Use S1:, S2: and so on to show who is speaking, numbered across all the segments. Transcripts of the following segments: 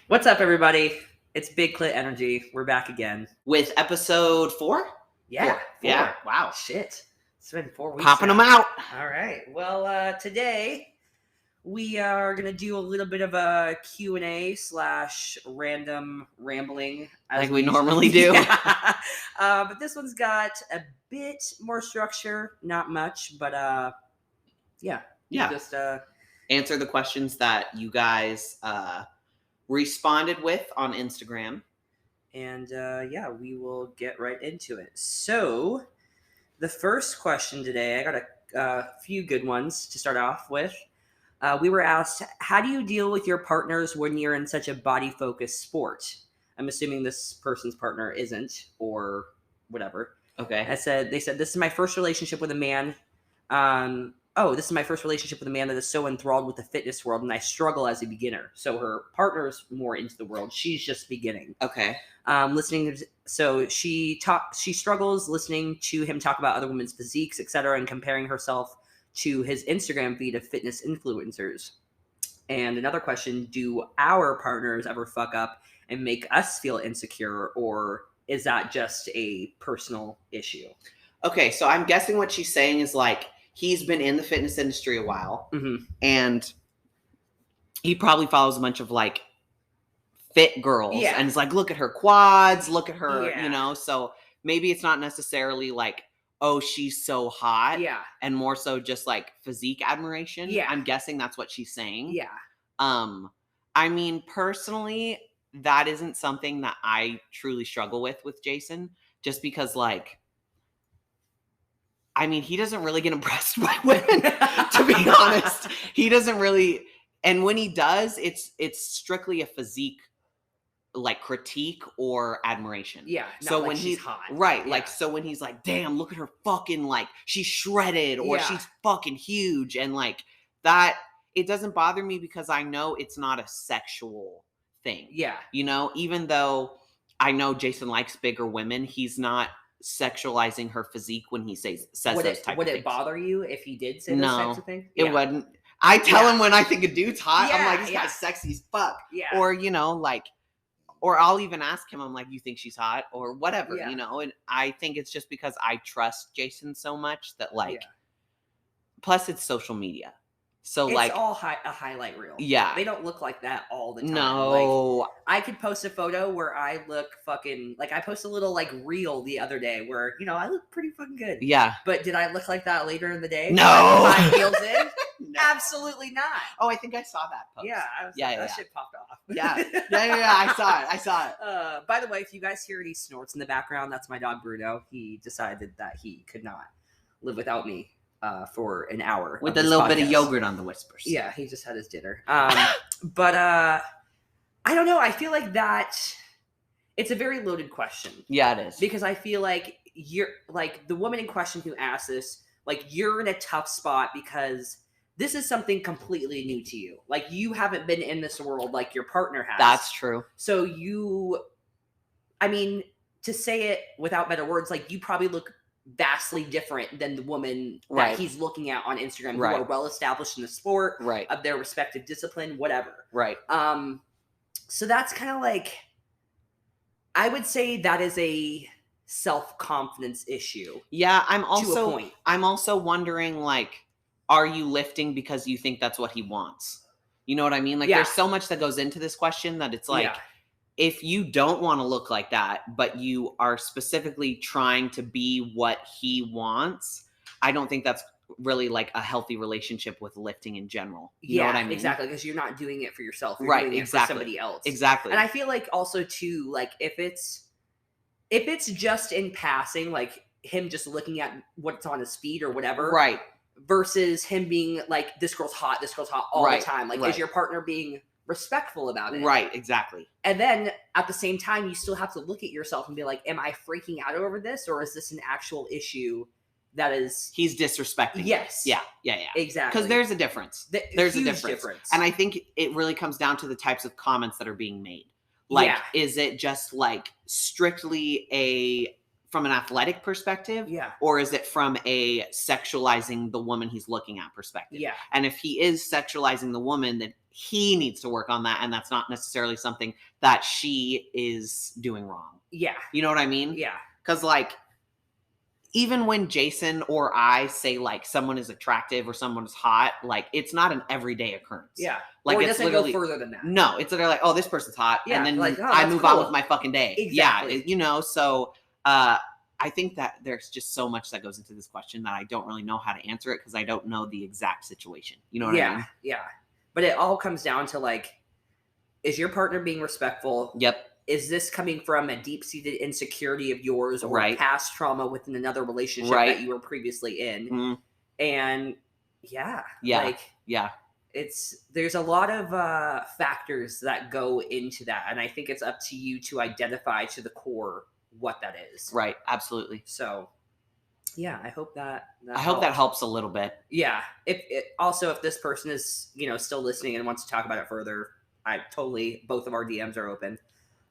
S1: What's up, everybody? It's Big Clit Energy. We're back again.
S2: With episode 4?
S1: Yeah.
S2: Four. Yeah. Wow.
S1: Shit. It's been 4 weeks
S2: Popping
S1: now.
S2: them out.
S1: All right. Well, today we are going to do a little bit of a Q&A / random rambling.
S2: Like we normally do.
S1: But this one's got a bit more structure. Not much, but yeah.
S2: Yeah.
S1: Just
S2: answer the questions that you guys responded with on Instagram.
S1: And yeah, we will get right into it. So, the first question today, I got a few good ones to start off with. We were asked, how do you deal with your partners when you're in such a body-focused sport? I'm assuming this person's partner isn't, or whatever.
S2: Okay.
S1: They said, this is my first relationship with a man. This is my first relationship with a man that is so enthralled with the fitness world, and I struggle as a beginner. So her partner's more into the world. She's just beginning.
S2: Okay.
S1: She struggles listening to him talk about other women's physiques, etc., and comparing herself to his Instagram feed of fitness influencers. And another question, do our partners ever fuck up and make us feel insecure, or is that just a personal issue?
S2: Okay, so I'm guessing what she's saying is like, he's been in the fitness industry a while, and he probably follows a bunch of like fit girls, and it's like, look at her quads, look at her, so maybe it's not necessarily like, oh, she's so hot, and more so just like physique admiration. I'm guessing that's what she's saying. I mean, personally, that isn't something that I truly struggle with Jason, just because like, I mean, he doesn't really get impressed by women, to be honest. He doesn't really, and when he does, it's strictly a physique like critique or admiration.
S1: So when he's hot.
S2: Right. Like, so when he's like, damn, look at her fucking, like, she's shredded, or she's fucking huge, and like that, it doesn't bother me because I know it's not a sexual thing. Even though I know Jason likes bigger women, he's not sexualizing her physique when he says those type of things.
S1: Would it bother you if he did say those types of things?
S2: It wouldn't. I tell him when I think a dude's hot, I'm like, this guy's sexy as fuck. Or, like, or I'll even ask him, I'm like, you think she's hot? Or whatever, and I think it's just because I trust Jason so much that like, plus it's social media. So it's like
S1: all a highlight reel. They don't look like that all the time.
S2: No.
S1: Like, I could post a photo where I look fucking like, I posted a little like reel the other day where, I look pretty fucking good. But did I look like that later in the day?
S2: No.
S1: My heels in? No. Absolutely not.
S2: Oh, I think I saw that post.
S1: That shit popped off.
S2: I saw it.
S1: By the way, if you guys hear any snorts in the background, that's my dog Bruno. He decided that he could not live without me for an hour
S2: with a little bit of yogurt on the whispers.
S1: He just had his dinner. But I don't know. I feel like that it's a very loaded question.
S2: Yeah, it is.
S1: Because I feel like you're like the woman in question who asked this, like you're in a tough spot because this is something completely new to you. Like you haven't been in this world like your partner has.
S2: That's true.
S1: So to say it without better words, like you probably look vastly different than the woman that he's looking at on Instagram who are well established in the sport of their respective discipline, whatever. So that's kind of like, I would say that is a self-confidence issue.
S2: I'm also wondering, like, are you lifting because you think that's what he wants? You know what I mean? Like there's so much that goes into this question that it's like, if you don't want to look like that, but you are specifically trying to be what he wants, I don't think that's really like a healthy relationship with lifting in general. You know what I mean?
S1: Exactly. Because you're not doing it for yourself. You're doing it for somebody else.
S2: Exactly.
S1: And I feel like also too, like if it's just in passing, like him just looking at what's on his feed or whatever. Versus him being like, this girl's hot all the time. Like, is your partner being respectful about it?
S2: Exactly.
S1: And then at the same time, you still have to look at yourself and be like, am I freaking out over this? Or is this an actual issue that is...
S2: He's disrespecting.
S1: Yes.
S2: Yeah.
S1: Exactly.
S2: Because there's a difference. There's a difference. And I think it really comes down to the types of comments that are being made. Like, is it just like strictly a from an athletic perspective?
S1: Yeah.
S2: Or is it from a sexualizing the woman he's looking at perspective?
S1: Yeah.
S2: And if he is sexualizing the woman, then he needs to work on that. And that's not necessarily something that she is doing wrong.
S1: Yeah.
S2: You know what I mean?
S1: Yeah.
S2: Because, like, even when Jason or I say, like, someone is attractive or someone is hot, like, it's not an everyday occurrence.
S1: Yeah.
S2: Like,
S1: or it
S2: it's
S1: doesn't
S2: literally
S1: go further than that.
S2: No, it's literally like, oh, this person's hot.
S1: Yeah,
S2: And then
S1: like, oh,
S2: I
S1: that's
S2: move
S1: cool.
S2: on with my fucking day.
S1: Exactly.
S2: Yeah, you know, so I think that there's just so much that goes into this question that I don't really know how to answer it because I don't know the exact situation. You know what I mean?
S1: Yeah. But it all comes down to, like, is your partner being respectful?
S2: Yep.
S1: Is this coming from a deep-seated insecurity of yours or
S2: Right.
S1: past trauma within another relationship
S2: Right.
S1: that you were previously in?
S2: Mm.
S1: And yeah,
S2: Yeah.
S1: there's a lot of factors that go into that, and I think it's up to you to identify to the core what that is.
S2: Right. Absolutely.
S1: So, yeah, I hope that
S2: helps a little bit.
S1: Yeah. If this person is, still listening and wants to talk about it further, both of our DMs are open.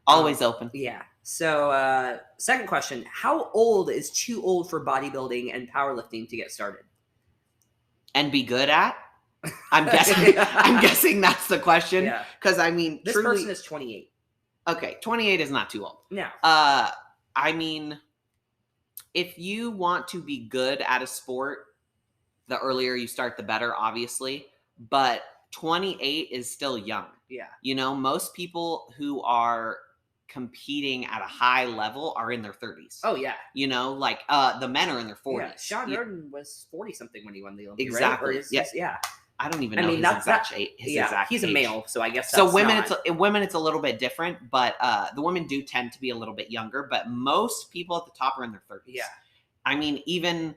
S2: Always open.
S1: Yeah. So, second question: how old is too old for bodybuilding and powerlifting to get started?
S2: And be good at? I'm guessing that's the question.
S1: Yeah.
S2: Because I mean,
S1: this
S2: truly,
S1: person is 28.
S2: Okay, 28 is not too old.
S1: No.
S2: I mean, if you want to be good at a sport, the earlier you start, the better, obviously. But 28 is still young.
S1: Yeah.
S2: You know, most people who are competing at a high level are in their 30s.
S1: Oh, yeah.
S2: You know, like the men are in their 40s.
S1: Yeah. Sean Roden was 40-something when he won the Olympics.
S2: Exactly.
S1: Right? Yeah.
S2: I don't even know his exact age.
S1: He's a male, so I guess
S2: so women. It's a little bit different, but the women do tend to be a little bit younger. But most people at the top are in their 30s.
S1: Yeah.
S2: I mean, even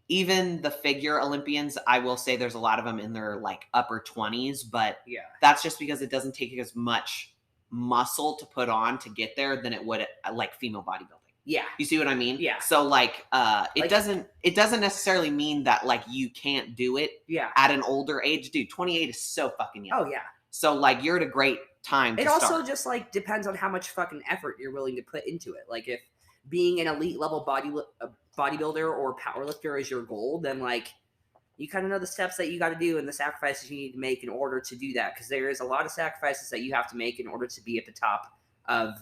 S2: the figure Olympians, I will say there's a lot of them in their like upper 20s, but that's just because it doesn't take as much muscle to put on to get there than it would like female bodybuilding.
S1: Yeah.
S2: You see what I mean?
S1: Yeah.
S2: So like it doesn't necessarily mean that like you can't do it at an older age. Dude, 28 is so fucking young.
S1: Oh yeah.
S2: So like you're at a great time
S1: It also just like depends on how much fucking effort you're willing to put into it. Like if being an elite level bodybuilder or powerlifter is your goal, then like you kind of know the steps that you got to do and the sacrifices you need to make in order to do that. Because there is a lot of sacrifices that you have to make in order to be at the top of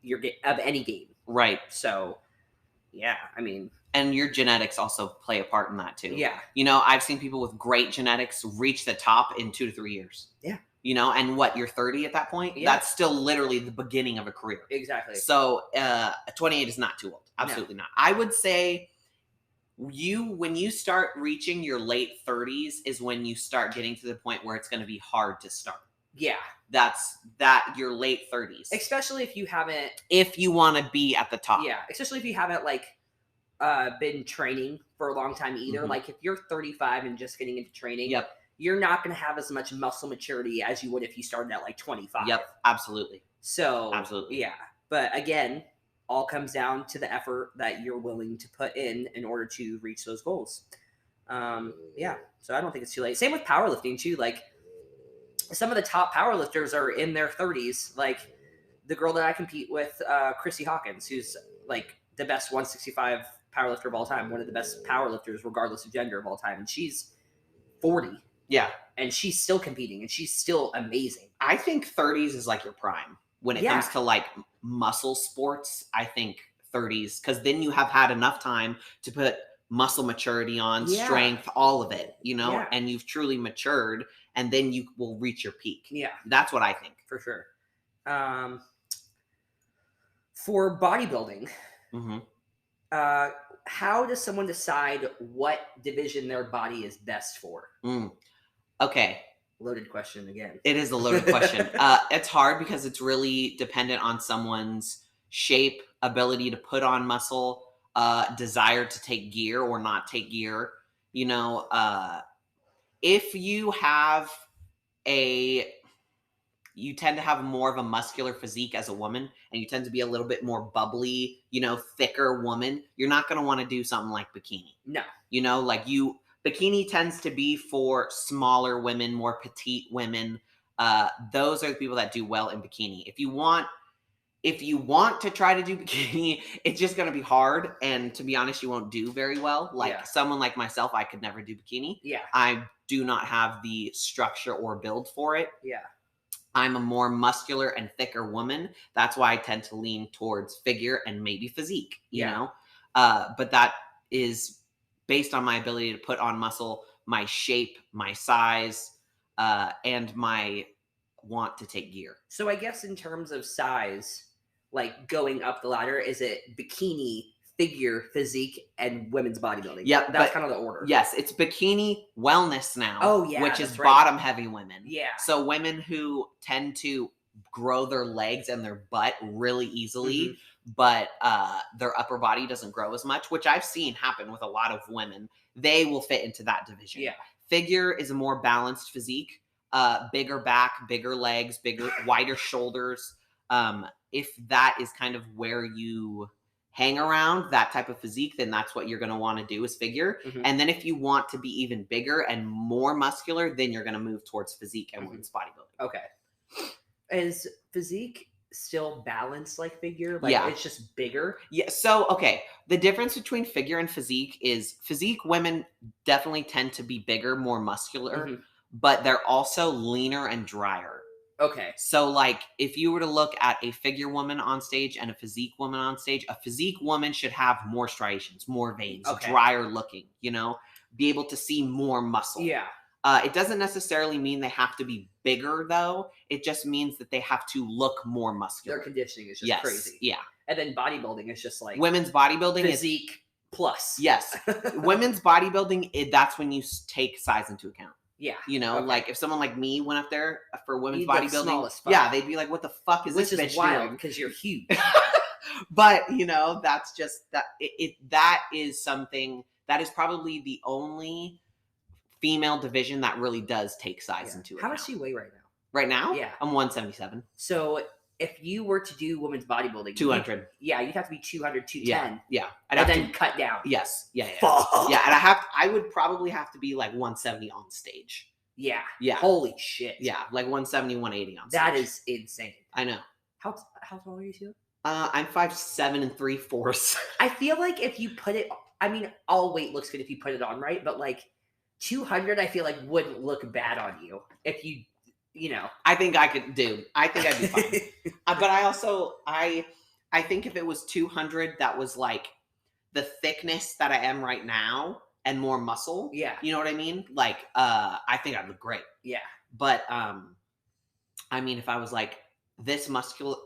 S1: any game.
S2: Right.
S1: So, yeah, I mean,
S2: and your genetics also play a part in that too.
S1: Yeah.
S2: You know, I've seen people with great genetics reach the top in 2 to 3 years.
S1: Yeah.
S2: You know, and what, you're 30 at that point?
S1: Yeah.
S2: That's still literally the beginning of a career.
S1: Exactly.
S2: So 28 is not too old. Absolutely not. I would say when you start reaching your late 30s is when you start getting to the point where it's going to be hard to start.
S1: Yeah.
S2: That's your late 30s.
S1: Especially if you haven't...
S2: If you want to be at the top.
S1: Yeah. Especially if you haven't, like, been training for a long time either. Mm-hmm. Like, if you're 35 and just getting into training...
S2: Yep.
S1: You're not going to have as much muscle maturity as you would if you started at, like, 25.
S2: Yep. Absolutely.
S1: So...
S2: Absolutely.
S1: Yeah. But, again... all comes down to the effort that you're willing to put in order to reach those goals. Yeah. So I don't think it's too late. Same with powerlifting too. Like some of the top powerlifters are in their 30s. Like the girl that I compete with, Chrissy Hawkins, who's like the best 165 powerlifter of all time, one of the best powerlifters regardless of gender of all time. And she's 40.
S2: Yeah.
S1: And she's still competing and she's still amazing.
S2: I think 30s is like your prime. When it comes to like muscle sports, I think 30s, because then you have had enough time to put muscle maturity on, strength, all of it, you know, and you've truly matured, and then you will reach your peak.
S1: Yeah.
S2: That's what I think.
S1: For sure. For bodybuilding, how does someone decide what division their body is best for?
S2: Okay.
S1: Loaded question again.
S2: It is a loaded question. It's hard because it's really dependent on someone's shape, ability to put on muscle, desire to take gear or not take gear. You know, if you have you tend to have more of a muscular physique as a woman and you tend to be a little bit more bubbly, you know, thicker woman, you're not going to want to do something like bikini.
S1: No.
S2: You know, like bikini tends to be for smaller women, more petite women. Those are the people that do well in bikini. If you want if you want to try to do bikini, it's just going to be hard. And to be honest, you won't do very well. Like someone like myself, I could never do bikini.
S1: Yeah.
S2: I do not have the structure or build for it.
S1: Yeah.
S2: I'm a more muscular and thicker woman. That's why I tend to lean towards figure and maybe physique, you know? But that is based on my ability to put on muscle, my shape, my size, and my want to take gear.
S1: So I guess in terms of size, like going up the ladder, is it bikini, figure, physique, and women's bodybuilding?
S2: Yeah,
S1: that's kind of the order.
S2: Yes, it's bikini wellness now.
S1: Oh yeah,
S2: which is bottom heavy women.
S1: Yeah.
S2: So women who tend to grow their legs and their butt really easily, but their upper body doesn't grow as much, which I've seen happen with a lot of women. They will fit into that division.
S1: Yeah.
S2: Figure is a more balanced physique, bigger back, bigger legs, wider shoulders. If that is kind of where you hang around, that type of physique, then that's what you're going to want to do is figure. And then if you want to be even bigger and more muscular, then you're going to move towards physique and women's bodybuilding.
S1: Okay. Is physique still balanced like figure? Like it's just bigger?
S2: Yeah. So, okay. The difference between figure and physique is physique women definitely tend to be bigger, more muscular, but they're also leaner and drier.
S1: Okay.
S2: So, like, if you were to look at a figure woman on stage and a physique woman on stage, a physique woman should have more striations, more veins, drier looking, you know, be able to see more muscle.
S1: Yeah.
S2: It doesn't necessarily mean they have to be bigger, though. It just means that they have to look more muscular.
S1: Their conditioning is just crazy.
S2: Yeah.
S1: And then bodybuilding is just like
S2: women's bodybuilding
S1: physique plus.
S2: Yes. Women's bodybuilding, that's when you take size into account.
S1: Yeah.
S2: You know, like if someone like me went up there for women's
S1: the
S2: bodybuilding, they'd be like, what the fuck is this bitch doing?
S1: Which is wild because you're huge.
S2: But, you know, that's just that that is something that is probably the only female division that really does take size into account.
S1: How does she weigh right now?
S2: Right now?
S1: Yeah.
S2: I'm 177.
S1: So if you were to do women's bodybuilding,
S2: 200.
S1: You'd have to be 200, 210.
S2: Yeah.
S1: And then cut down.
S2: Yes. Yeah.
S1: Fuck.
S2: Yeah. And I would probably have to be like 170 on stage.
S1: Yeah.
S2: Yeah.
S1: Holy shit.
S2: Yeah. Like 170, 180 on stage.
S1: That is insane.
S2: I know.
S1: How tall are you two?
S2: I'm 5'7" 3/4.
S1: I feel like if you put it, I mean, all weight looks good if you put it on, right? But like 200, I feel like wouldn't look bad on you if you know.
S2: I think I could do. I think I'd be fine. But I also, I think if it was 200, that was like the thickness that I am right now and more muscle.
S1: Yeah.
S2: You know what I mean? Like, I think I'd look great.
S1: Yeah.
S2: But, I mean, if I was like this muscularity,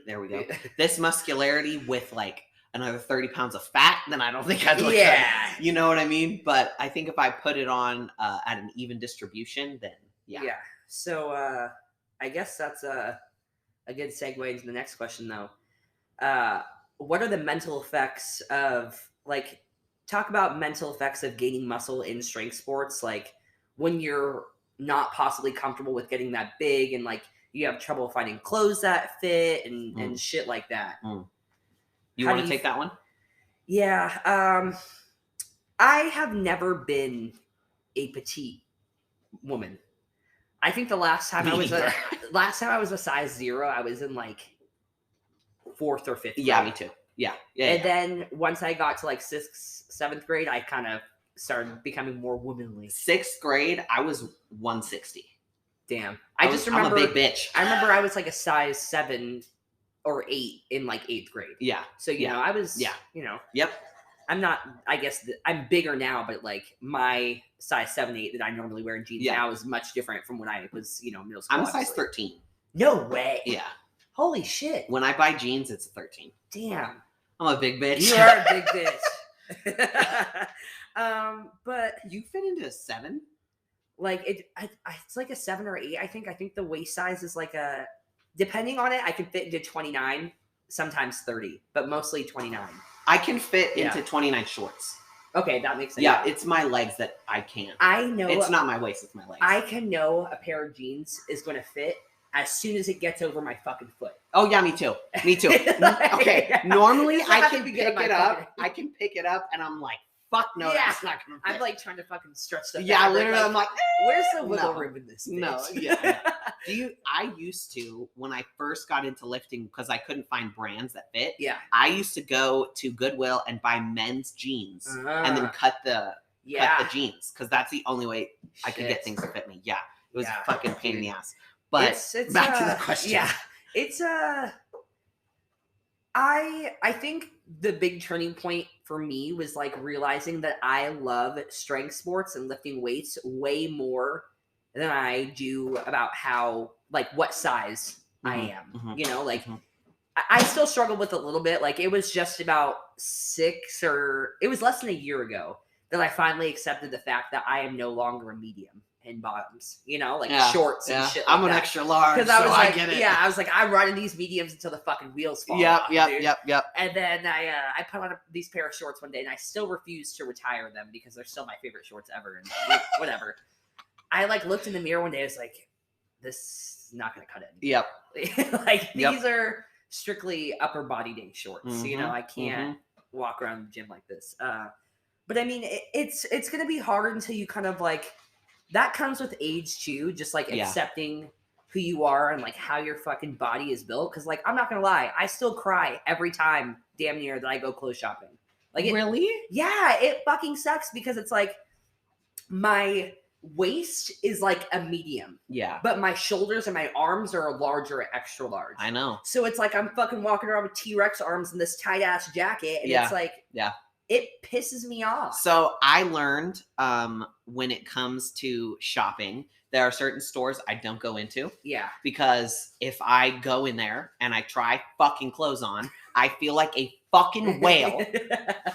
S2: there we go. This muscularity with like another 30 pounds of fat, then I don't think I'd look good. You know what I mean? But I think if I put it on at an even distribution, then yeah.
S1: So I guess that's a good segue into the next question, though. What are the mental effects of, like, talk about mental effects of gaining muscle in strength sports, like when you're not possibly comfortable with getting that big and like you have trouble finding clothes that fit and shit like that.
S2: You want to take that one?
S1: Yeah. I have never been a petite woman. I think the last time I was a size 0, I was in like 4th or 5th grade.
S2: Yeah, me too. Yeah.
S1: And then once I got to like 6th, 7th grade, I kind of started becoming more womanly.
S2: 6th grade, I was 160.
S1: Damn. I just remember.
S2: I'm a big bitch.
S1: I remember I was like a size 7 or 8 in like 8th grade.
S2: Yeah.
S1: So, you know, I was, you know.
S2: Yep.
S1: I'm not, I guess, I'm bigger now, but like my size 7, 8 that I normally wear in jeans now is much different from when I was, you know, middle school.
S2: I'm a size 13.
S1: No way.
S2: Yeah.
S1: Holy shit.
S2: When I buy jeans, it's a 13.
S1: Damn.
S2: I'm a big bitch.
S1: You are a big bitch. But
S2: you fit into a 7?
S1: Like it's like a 7 or 8. I think the waist size is like a, depending on it, I can fit into 29, sometimes 30, but mostly 29.
S2: I can fit into 29 shorts.
S1: Okay, that makes sense.
S2: Yeah, it's my legs that I can't.
S1: I know. It's
S2: not my waist, it's my legs.
S1: I can know a pair of jeans is going to fit as soon as it gets over my fucking foot.
S2: Oh, yeah, me too. Me too. Okay, normally I can pick it up. I can pick it up and I'm like, fuck no, that's not going to fit.
S1: I'm like trying to fucking stretch the
S2: literally, I'm like,
S1: where's the wiggle room in this bitch?
S2: No, yeah. I used to, when I first got into lifting, because I couldn't find brands that fit.
S1: Yeah.
S2: I used to go to Goodwill and buy men's jeans and then cut the jeans, because that's the only way I could get things to fit me. Yeah. It was a fucking pain in the ass. But
S1: it's
S2: back to the question.
S1: Yeah. It's I think the big turning point for me was like realizing that I love strength sports and lifting weights way more than I do about how, like, what size I am. You know, like I still struggle with it a little bit. Like, it was just about it was less than a year ago that I finally accepted the fact that I am no longer a medium in bottoms, you know, like shorts and shit like
S2: I'm an extra large,
S1: because I was like,
S2: I get it.
S1: Yeah, I was like, I'm running these mediums until the fucking wheels fall off.
S2: Yep.
S1: And then I put on these pair of shorts one day, and I still refuse to retire them because they're still my favorite shorts ever. And whatever. I like looked in the mirror one day. I was like, this is not going to cut it.
S2: Yep.
S1: Like these are strictly upper body day shorts. You know, I can't walk around the gym like this. But I mean, it's going to be hard until you kind of like. That comes with age too, just like accepting who you are and like how your fucking body is built. Because like, I'm not gonna lie, I still cry every time, damn near, that I go clothes shopping. Like,
S2: really?
S1: Yeah, it fucking sucks because it's like my waist is like a medium.
S2: Yeah.
S1: But my shoulders and my arms are a large or extra large.
S2: I know.
S1: So it's like I'm fucking walking around with T-Rex arms in this tight ass jacket, and it's like it pisses me off.
S2: So I learned when it comes to shopping, there are certain stores I don't go into.
S1: Yeah.
S2: Because if I go in there and I try fucking clothes on, I feel like a fucking whale.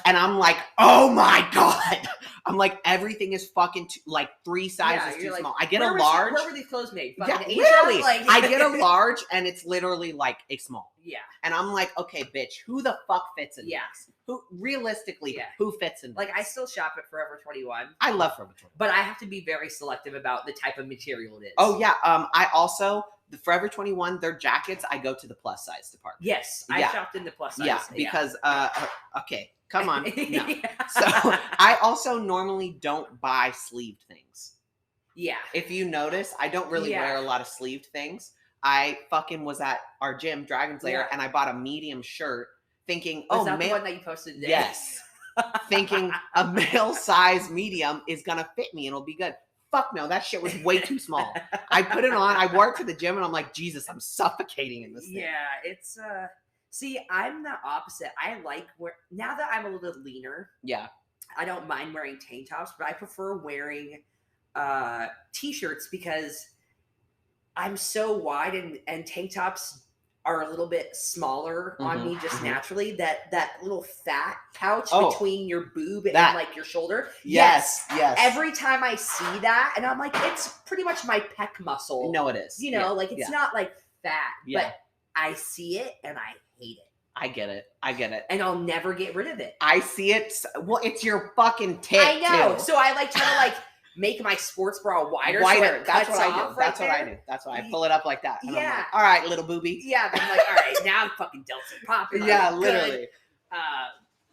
S2: And I'm like, oh my God. I'm like, everything is fucking like 3 sizes too small. I get a large.
S1: Where were these clothes made?
S2: Fucking literally. I get a large and it's literally like a small.
S1: Yeah.
S2: And I'm like, okay, bitch, who the fuck fits in this? Who realistically, who fits in this?
S1: Like, I still shop at Forever 21.
S2: I love Forever 21.
S1: But I have to be very selective about the type of material it is.
S2: Oh, yeah. I also, the Forever 21, their jackets, I go to the plus size department.
S1: Yes. I shopped in the plus size.
S2: Yeah, because, okay, come on. No. So I also normally don't buy sleeved things.
S1: Yeah.
S2: If you notice, I don't really wear a lot of sleeved things. I fucking was at our gym, Dragon's Lair, and I bought a medium shirt thinking,
S1: was that the one that you posted today?
S2: Yes. Thinking a male size medium is going to fit me and it'll be good. Fuck no, that shit was way too small. I put it on, I wore it to the gym, and I'm like, Jesus, I'm suffocating in this thing.
S1: Yeah, it's, see, I'm the opposite. I like now that I'm a little bit leaner.
S2: Yeah.
S1: I don't mind wearing tank tops, but I prefer wearing t-shirts because I'm so wide and tank tops are a little bit smaller on me just naturally. That little fat pouch between your boob and like your shoulder.
S2: Yes.
S1: Every time I see that, and I'm like, it's pretty much my pec muscle.
S2: No, it is.
S1: You know, like it's not like fat, but I see it and I hate it.
S2: I get it.
S1: And I'll never get rid of it.
S2: I see it. Well, it's your fucking tit.
S1: I know.
S2: Too.
S1: So I like try to like make my sports bra wider. So
S2: that's what I do. That's what I do. That's why I pull it up like that. And I'm like, all right, little booby.
S1: Yeah. Then I'm like, all right, now I'm fucking Delta popping.
S2: Yeah, literally.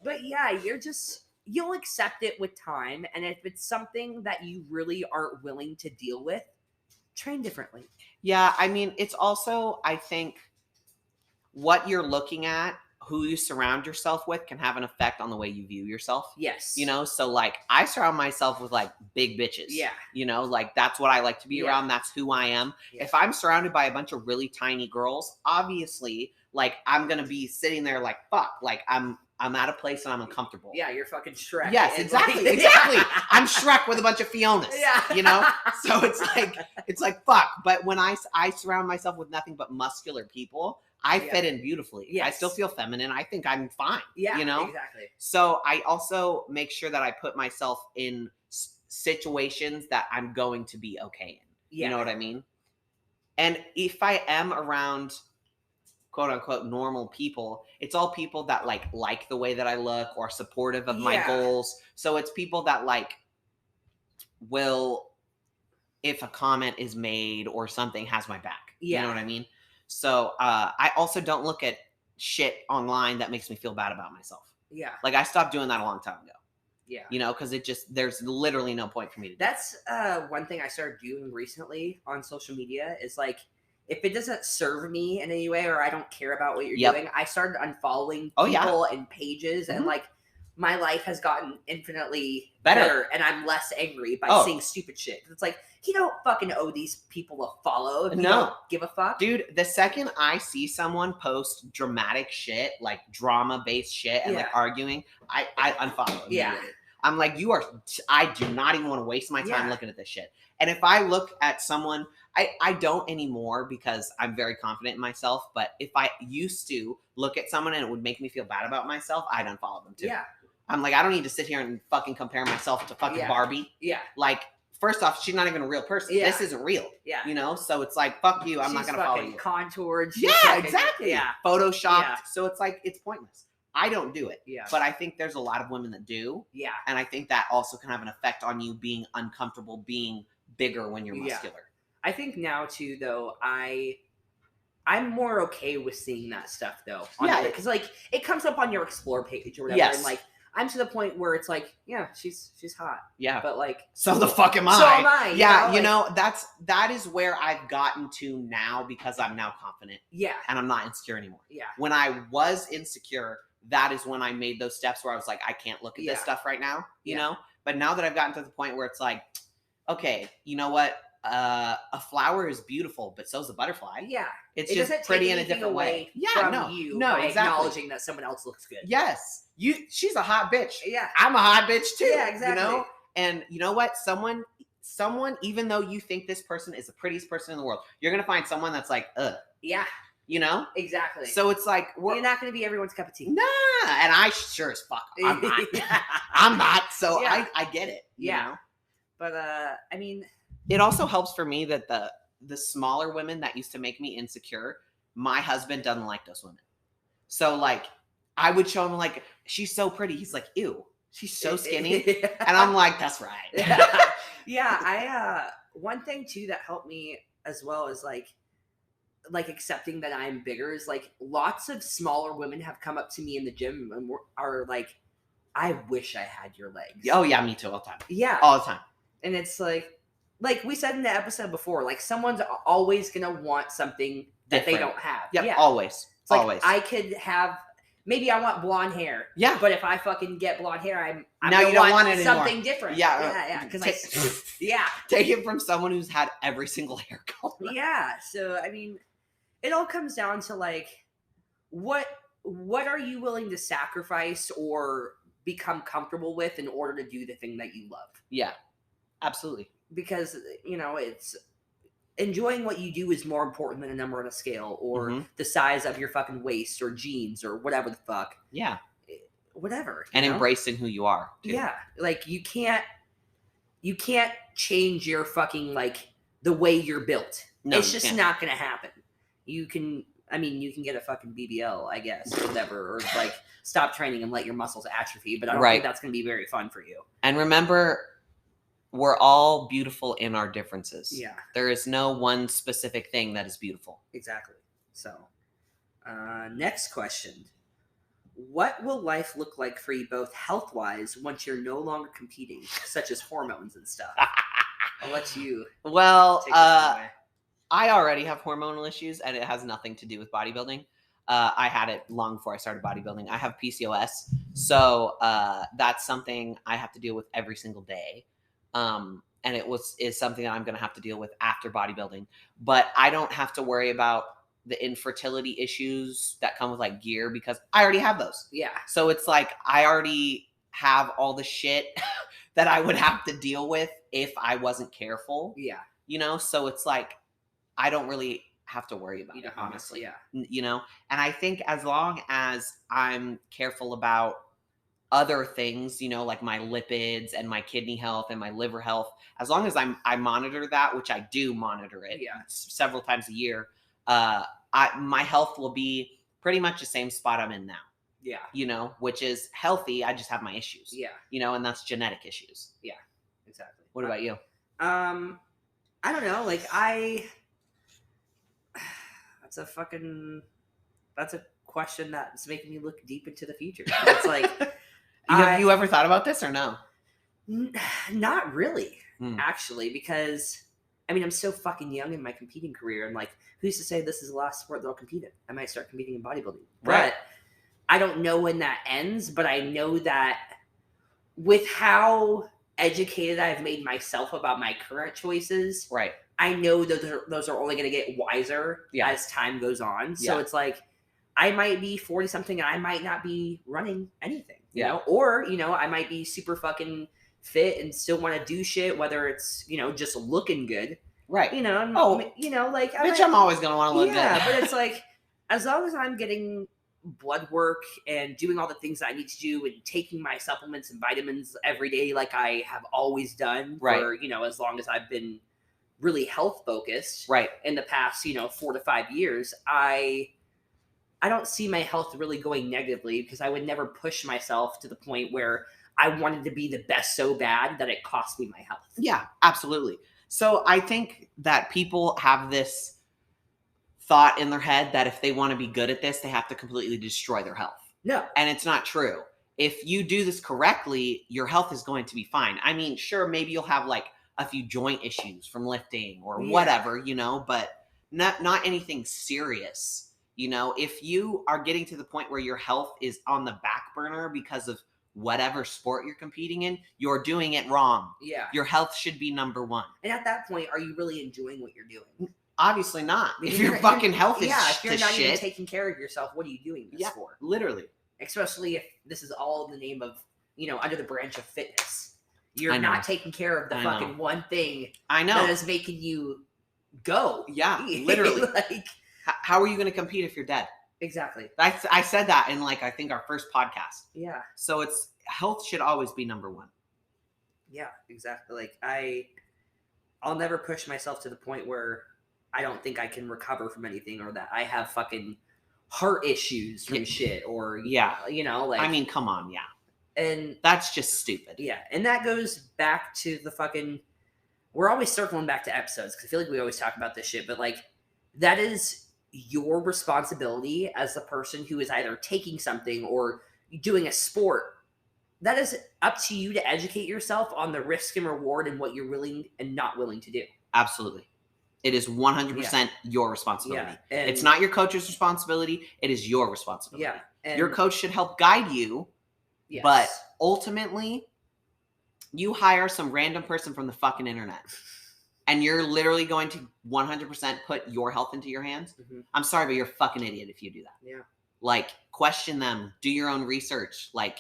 S1: But yeah, you'll accept it with time. And if it's something that you really aren't willing to deal with, train differently.
S2: Yeah. I mean, it's also, I think, what you're looking at, who you surround yourself with can have an effect on the way you view yourself.
S1: Yes.
S2: You know, so like I surround myself with like big bitches. Yeah. You know, like that's what I like to be around. That's who I am. Yeah. If I'm surrounded by a bunch of really tiny girls, obviously, like I'm going to be sitting there like, fuck, like I'm at a place and I'm uncomfortable.
S1: Yeah, you're fucking Shrek.
S2: Yes, exactly. I'm Shrek with a bunch of Fionas. Yeah. You know? So it's like fuck. But when I surround myself with nothing but muscular people, I fit in beautifully. Yes. I still feel feminine. I think I'm fine. Yeah, you know? Exactly. So I also make sure that I put myself in situations that I'm going to be okay in. Yeah. You know what I mean? And if I am around quote unquote normal people, it's all people that like the way that I look or supportive of my goals. So it's people that like will, if a comment is made or something, has my back. Yeah. You know what I mean? So I also don't look at shit online that makes me feel bad about myself. Yeah. Like I stopped doing that a long time ago.
S1: Yeah.
S2: You know, because there's literally no point for me to do
S1: That's one thing I started doing recently on social media is like, if it doesn't serve me in any way or I don't care about what you're doing, I started unfollowing people and pages and like my life has gotten infinitely better and I'm less angry by seeing stupid shit. It's like, you don't fucking owe these people a follow if you don't give a fuck.
S2: Dude, the second I see someone post dramatic shit, like drama-based shit and like arguing, I unfollow immediately. Yeah. I'm like, I do not even want to waste my time looking at this shit. And if I look at someone, I don't anymore because I'm very confident in myself, but if I used to look at someone and it would make me feel bad about myself, I'd unfollow them too. Yeah. I'm like, I don't need to sit here and fucking compare myself to fucking Barbie. Yeah. Like, first off, she's not even a real person. Yeah. This isn't real. Yeah. You know? So it's like, fuck you. I'm not going to follow you.
S1: Contoured.
S2: Yeah, exactly. Yeah. Photoshopped. Yeah. So it's like, it's pointless. I don't do it. Yeah. But I think there's a lot of women that do. Yeah. And I think that also can have an effect on you being uncomfortable, being bigger when you're muscular.
S1: Yeah. I think now too, though, I'm more okay with seeing that stuff though. Because like it comes up on your explore page or whatever. Yes. And like I'm to the point where it's like, yeah, she's hot. Yeah. But like,
S2: so the fuck am I?
S1: So am I.
S2: Yeah. You know, that is where I've gotten to now because I'm now confident. Yeah. And I'm not insecure anymore. Yeah. When I was insecure, that is when I made those steps where I was like, I can't look at this stuff right now, you know? But now that I've gotten to the point where it's like, okay, you know what? A flower is beautiful, but so's a butterfly. Yeah. It's just pretty in a different way.
S1: Yeah, no, exactly. Acknowledging that someone else looks good.
S2: Yes. She's a hot bitch. Yeah. I'm a hot bitch too. Yeah, exactly. You know? And you know what? Someone, even though you think this person is the prettiest person in the world, you're going to find someone that's like, ugh. Yeah. You know?
S1: Exactly.
S2: So it's like,
S1: you're not going to be everyone's cup of tea.
S2: Nah. And I sure as fuck, I'm not. I'm not. So I get it. You know?
S1: But, I mean,
S2: it also helps for me that the smaller women that used to make me insecure, my husband doesn't like those women. So like, I would show him like, she's so pretty. He's like, ew, she's so skinny. And I'm like, that's right.
S1: Yeah. One thing too that helped me as well is like accepting that I'm bigger is like lots of smaller women have come up to me in the gym and are like, I wish I had your legs.
S2: Oh yeah, me too, all the time.
S1: Yeah.
S2: All the time.
S1: And it's like we said in the episode before, like someone's always going to want something that they don't have.
S2: Yep, yeah, always.
S1: It's like
S2: always.
S1: I could have, maybe I want blonde hair. Yeah. But if I fucking get blonde hair, I'm
S2: now you don't want it anymore.
S1: Something different. Yeah. Because
S2: take it from someone who's had every single hair color.
S1: Yeah. So I mean, it all comes down to like, what are you willing to sacrifice or become comfortable with in order to do the thing that you love?
S2: Yeah. Absolutely.
S1: Because, you know, it's enjoying what you do is more important than a number on a scale or the size of your fucking waist or jeans or whatever the fuck.
S2: Yeah.
S1: Whatever.
S2: And embracing who you are. Too.
S1: Yeah. Like you can't change your fucking like the way you're built. No, it's just not going to happen. You can get a fucking BBL, I guess, or whatever, or like stop training and let your muscles atrophy, but I don't think that's going to be very fun for you.
S2: And remember, we're all beautiful in our differences.
S1: Yeah.
S2: There is no one specific thing that is beautiful.
S1: Exactly. So, next question. What will life look like for you both health-wise once you're no longer competing, such as hormones and stuff? I'll let you take this away.
S2: I already have hormonal issues, and it has nothing to do with bodybuilding. I had it long before I started bodybuilding. I have PCOS, so that's something I have to deal with every single day. And is something that I'm going to have to deal with after bodybuilding. But I don't have to worry about the infertility issues that come with like gear because I already have those.
S1: Yeah.
S2: So it's like I already have all the shit that I would have to deal with if I wasn't careful.
S1: Yeah.
S2: You know, so it's like I don't really have to worry about it, honestly.
S1: Yeah.
S2: You know, and I think as long as I'm careful about other things, you know, like my lipids and my kidney health and my liver health, as long as I monitor that, which I do monitor it several times a year, my health will be pretty much the same spot I'm in now.
S1: Yeah.
S2: You know, which is healthy. I just have my issues.
S1: Yeah.
S2: You know, and that's genetic issues.
S1: Yeah, exactly.
S2: What about you?
S1: I don't know. Like that's a question that's making me look deep into the future. It's like,
S2: Have you ever thought about this or no?
S1: Not really, actually, because I mean, I'm so fucking young in my competing career. And like, who's to say this is the last sport that I'll compete in? I might start competing in bodybuilding.
S2: Right.
S1: But I don't know when that ends, but I know that with how educated I've made myself about my current choices,
S2: right,
S1: I know those are only going to get wiser as time goes on. So it's like, I might be 40 something and I might not be running anything, you know, or, you know, I might be super fucking fit and still want to do shit, whether it's, you know, just looking good.
S2: Right.
S1: You know, you know, like,
S2: I'm always going to want to look good.
S1: Yeah, but it's like, as long as I'm getting blood work and doing all the things that I need to do and taking my supplements and vitamins every day, like I have always done for, you know, as long as I've been really health focused in the past, you know, 4 to 5 years, I don't see my health really going negatively, because I would never push myself to the point where I wanted to be the best so bad that it cost me my health.
S2: Yeah, absolutely. So I think that people have this thought in their head that if they want to be good at this, they have to completely destroy their health.
S1: No.
S2: And it's not true. If you do this correctly, your health is going to be fine. I mean, sure, maybe you'll have like a few joint issues from lifting or whatever, you know, but not anything serious. You know, if you are getting to the point where your health is on the back burner because of whatever sport you're competing in, you're doing it wrong.
S1: Yeah.
S2: Your health should be number one.
S1: And at that point, are you really enjoying what you're doing?
S2: Obviously not. If your fucking health is
S1: if you're not
S2: shit,
S1: even taking care of yourself, what are you doing this for?
S2: Literally.
S1: Especially if this is all in the name of, you know, under the branch of fitness. You're not taking care of the fucking one thing that is making you go.
S2: Yeah, literally.
S1: Like,
S2: how are you going to compete if you're dead?
S1: Exactly.
S2: I said that in like, I think our first podcast.
S1: Yeah.
S2: So it's health should always be number one.
S1: Yeah, exactly. Like I'll never push myself to the point where I don't think I can recover from anything, or that I have fucking heart issues from shit, or you know, like,
S2: I mean, come on,
S1: and
S2: that's just stupid.
S1: Yeah, and that goes back to the fucking. We're always circling back to episodes because I feel like we always talk about this shit, but like, that is your responsibility as the person who is either taking something or doing a sport. That is up to you to educate yourself on the risk and reward and what you're willing and not willing to do.
S2: Absolutely. It is 100% your responsibility. It's not your coach's responsibility. It is your responsibility.
S1: Yeah. And
S2: your coach should help guide you. Yes. But ultimately, you hire some random person from the fucking internet. And you're literally going to 100% put your health into your hands. Mm-hmm. I'm sorry, but you're a fucking idiot if you do that.
S1: Yeah.
S2: Like, question them. Do your own research. Like,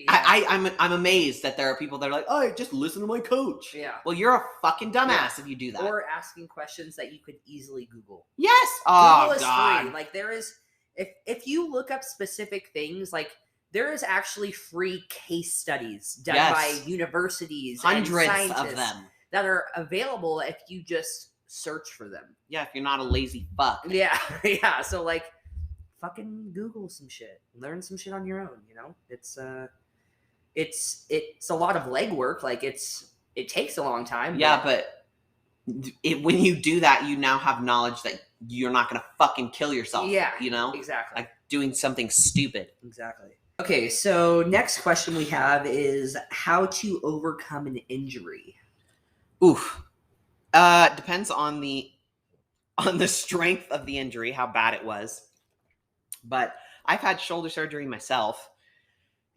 S2: I'm amazed that there are people that are like, oh, just listen to my coach.
S1: Yeah.
S2: Well, you're a fucking dumbass if you do that.
S1: Or asking questions that you could easily Google.
S2: Yes.
S1: Google is free. Like, there is, if you look up specific things, like, there is actually free case studies done by universities,
S2: hundreds
S1: and
S2: of them,
S1: that are available if you just search for them.
S2: Yeah, if you're not a lazy fuck.
S1: Yeah, yeah. So like, fucking Google some shit, learn some shit on your own. You know, it's a lot of legwork. Like it takes a long time.
S2: Yeah, but when you do that, you now have knowledge that you're not gonna fucking kill yourself.
S1: Yeah,
S2: you know,
S1: exactly.
S2: Like doing something stupid.
S1: Exactly. Okay, so next question we have is how to overcome an injury.
S2: Oof. Depends on the strength of the injury, how bad it was. But I've had shoulder surgery myself,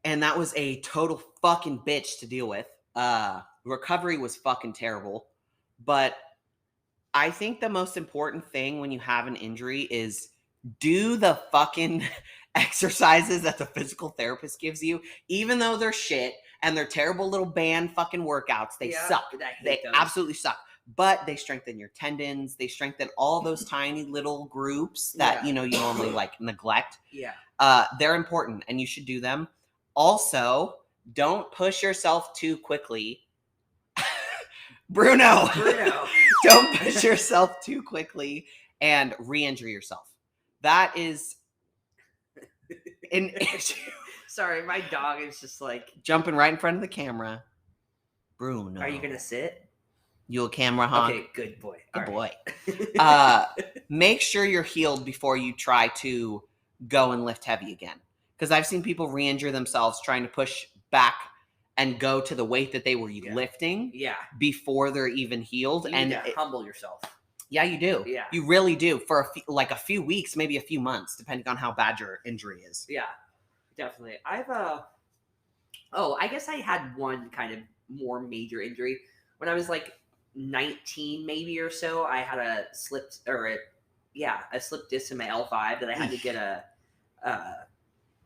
S2: and that was a total fucking bitch to deal with. Recovery was fucking terrible. But I think the most important thing when you have an injury is do the fucking exercises that the physical therapist gives you, even though they're shit and they're terrible little band fucking workouts. They suck. They absolutely suck. But they strengthen your tendons. They strengthen all those tiny little groups that, you know, you normally like neglect.
S1: Yeah.
S2: They're important and you should do them. Also, don't push yourself too quickly. Bruno. Don't push yourself too quickly and re-injure yourself. That is an issue.
S1: Sorry, my dog is just like
S2: jumping right in front of the camera. Bruno.
S1: Are you gonna sit?
S2: You a camera honk?
S1: Okay, good boy.
S2: Good boy. Make sure you're healed before you try to go and lift heavy again. Because I've seen people re-injure themselves trying to push back and go to the weight that they were lifting before they're even healed.
S1: You need to humble yourself.
S2: Yeah, you do.
S1: Yeah.
S2: You really do for a few weeks, maybe a few months, depending on how bad your injury is.
S1: Yeah, definitely. I guess I had one kind of more major injury when I was like 19 maybe or so. I had a slipped disc in my L5 that I had to get a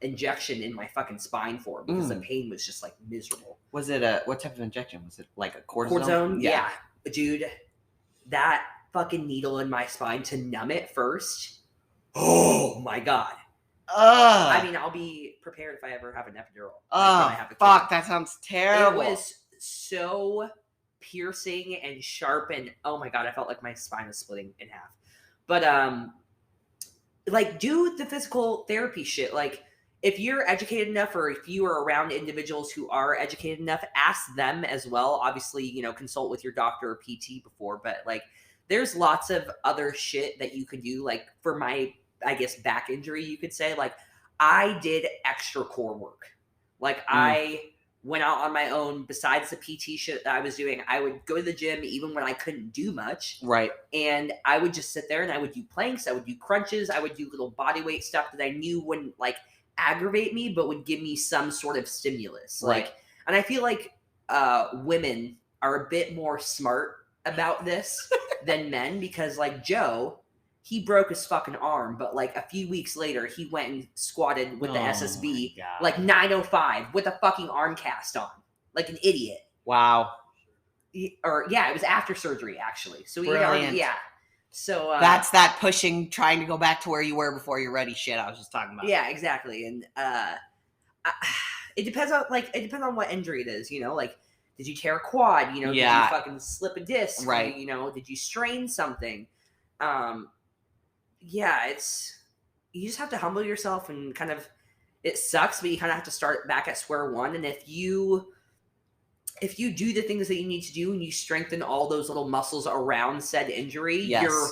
S1: injection in my fucking spine for because the pain was just like miserable.
S2: Was it what type of injection? Was it like a cortisone?
S1: Cortisone? Yeah. Dude, that fucking needle in my spine to numb it first. Oh my God. I mean, I'll be prepared if I ever have an epidural.
S2: Fuck, that sounds terrible.
S1: It was so piercing and sharp, and oh my God, I felt like my spine was splitting in half. But like, do the physical therapy shit. Like, if you're educated enough, or if you are around individuals who are educated enough, ask them as well. Obviously, consult with your doctor or PT before, but like, there's lots of other shit that you could do. Like, for my, I guess, back injury, you could say, like, I did extra core work. Like, I went out on my own. Besides the PT shit that I was doing, I would go to the gym even when I couldn't do much.
S2: Right.
S1: And I would just sit there and I would do planks. I would do crunches. I would do little body weight stuff that I knew wouldn't, like, aggravate me, but would give me some sort of stimulus.
S2: Right.
S1: Like, and I feel like women are a bit more smart about this than men, because like Joe, he broke his fucking arm, but like a few weeks later he went and squatted with the SSB like 905 with a fucking arm cast on, like an idiot.
S2: Wow.
S1: It was after surgery actually. So So
S2: that's that pushing, trying to go back to where you were before you're ready shit I was just talking about.
S1: Yeah, exactly. And it depends on what injury it is, like, did you tear a quad? Did you fucking slip a disc?
S2: Right.
S1: Did you strain something? You just have to humble yourself and kind of, it sucks, but you kind of have to start back at square one. And if you do the things that you need to do and you strengthen all those little muscles around said injury, you're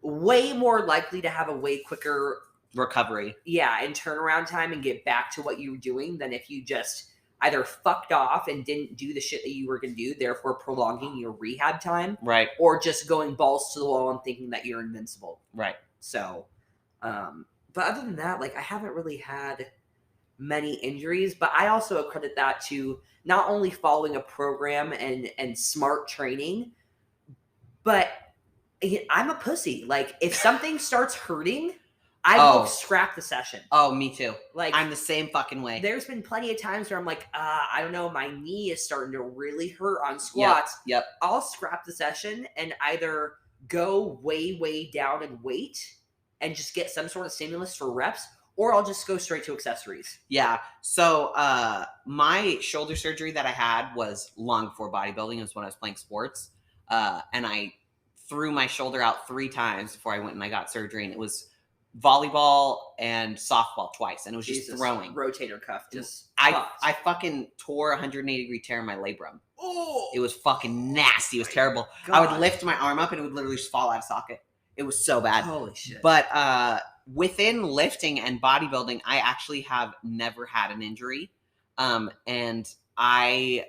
S1: way more likely to have a way quicker
S2: recovery.
S1: Yeah, and turnaround time and get back to what you were doing than if you just either fucked off and didn't do the shit that you were going to do, therefore prolonging your rehab time.
S2: Right.
S1: Or just going balls to the wall and thinking that you're invincible.
S2: Right.
S1: So, but other than that, like, I haven't really had many injuries, but I also accredit that to not only following a program and smart training, but I'm a pussy. Like, if something starts hurting, I will scrap the session.
S2: Oh, me too.
S1: Like,
S2: I'm the same fucking way.
S1: There's been plenty of times where I'm like, I don't know, my knee is starting to really hurt on squats.
S2: Yep.
S1: I'll scrap the session and either go way, way down and wait and just get some sort of stimulus for reps, or I'll just go straight to accessories.
S2: Yeah. So my shoulder surgery that I had was long before bodybuilding. It was when I was playing sports. And I threw my shoulder out 3 times before I went and I got surgery. And it was volleyball and softball twice. And it was just throwing.
S1: Rotator cuff. Just
S2: I fucking tore a 180-degree tear in my labrum.
S1: Oh!
S2: It was fucking nasty. It was terrible. God. I would lift my arm up and it would literally just fall out of socket. It was so bad.
S1: Holy shit.
S2: But within lifting and bodybuilding, I actually have never had an injury. And I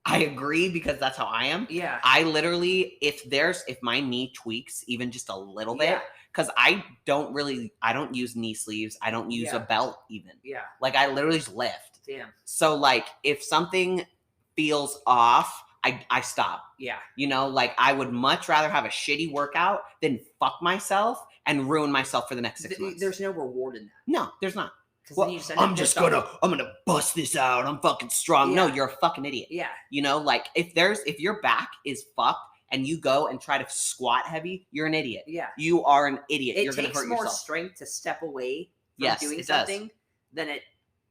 S2: agree, because that's how I am.
S1: Yeah.
S2: I literally, if my knee tweaks even just a little bit, because I don't use knee sleeves. I don't use a belt even.
S1: Yeah.
S2: Like, I literally just lift.
S1: Damn.
S2: So like, if something feels off, I stop.
S1: Yeah.
S2: Like, I would much rather have a shitty workout than fuck myself and ruin myself for the next 6 months.
S1: There's no reward in that.
S2: No, there's not.
S1: Well, I'm
S2: gonna bust this out. I'm fucking strong. Yeah. No, you're a fucking idiot.
S1: Yeah.
S2: Like, if your back is fucked and you go and try to squat heavy, you're an idiot.
S1: Yeah.
S2: You are an idiot. You're gonna hurt yourself.
S1: It takes more strength to step away from doing something than it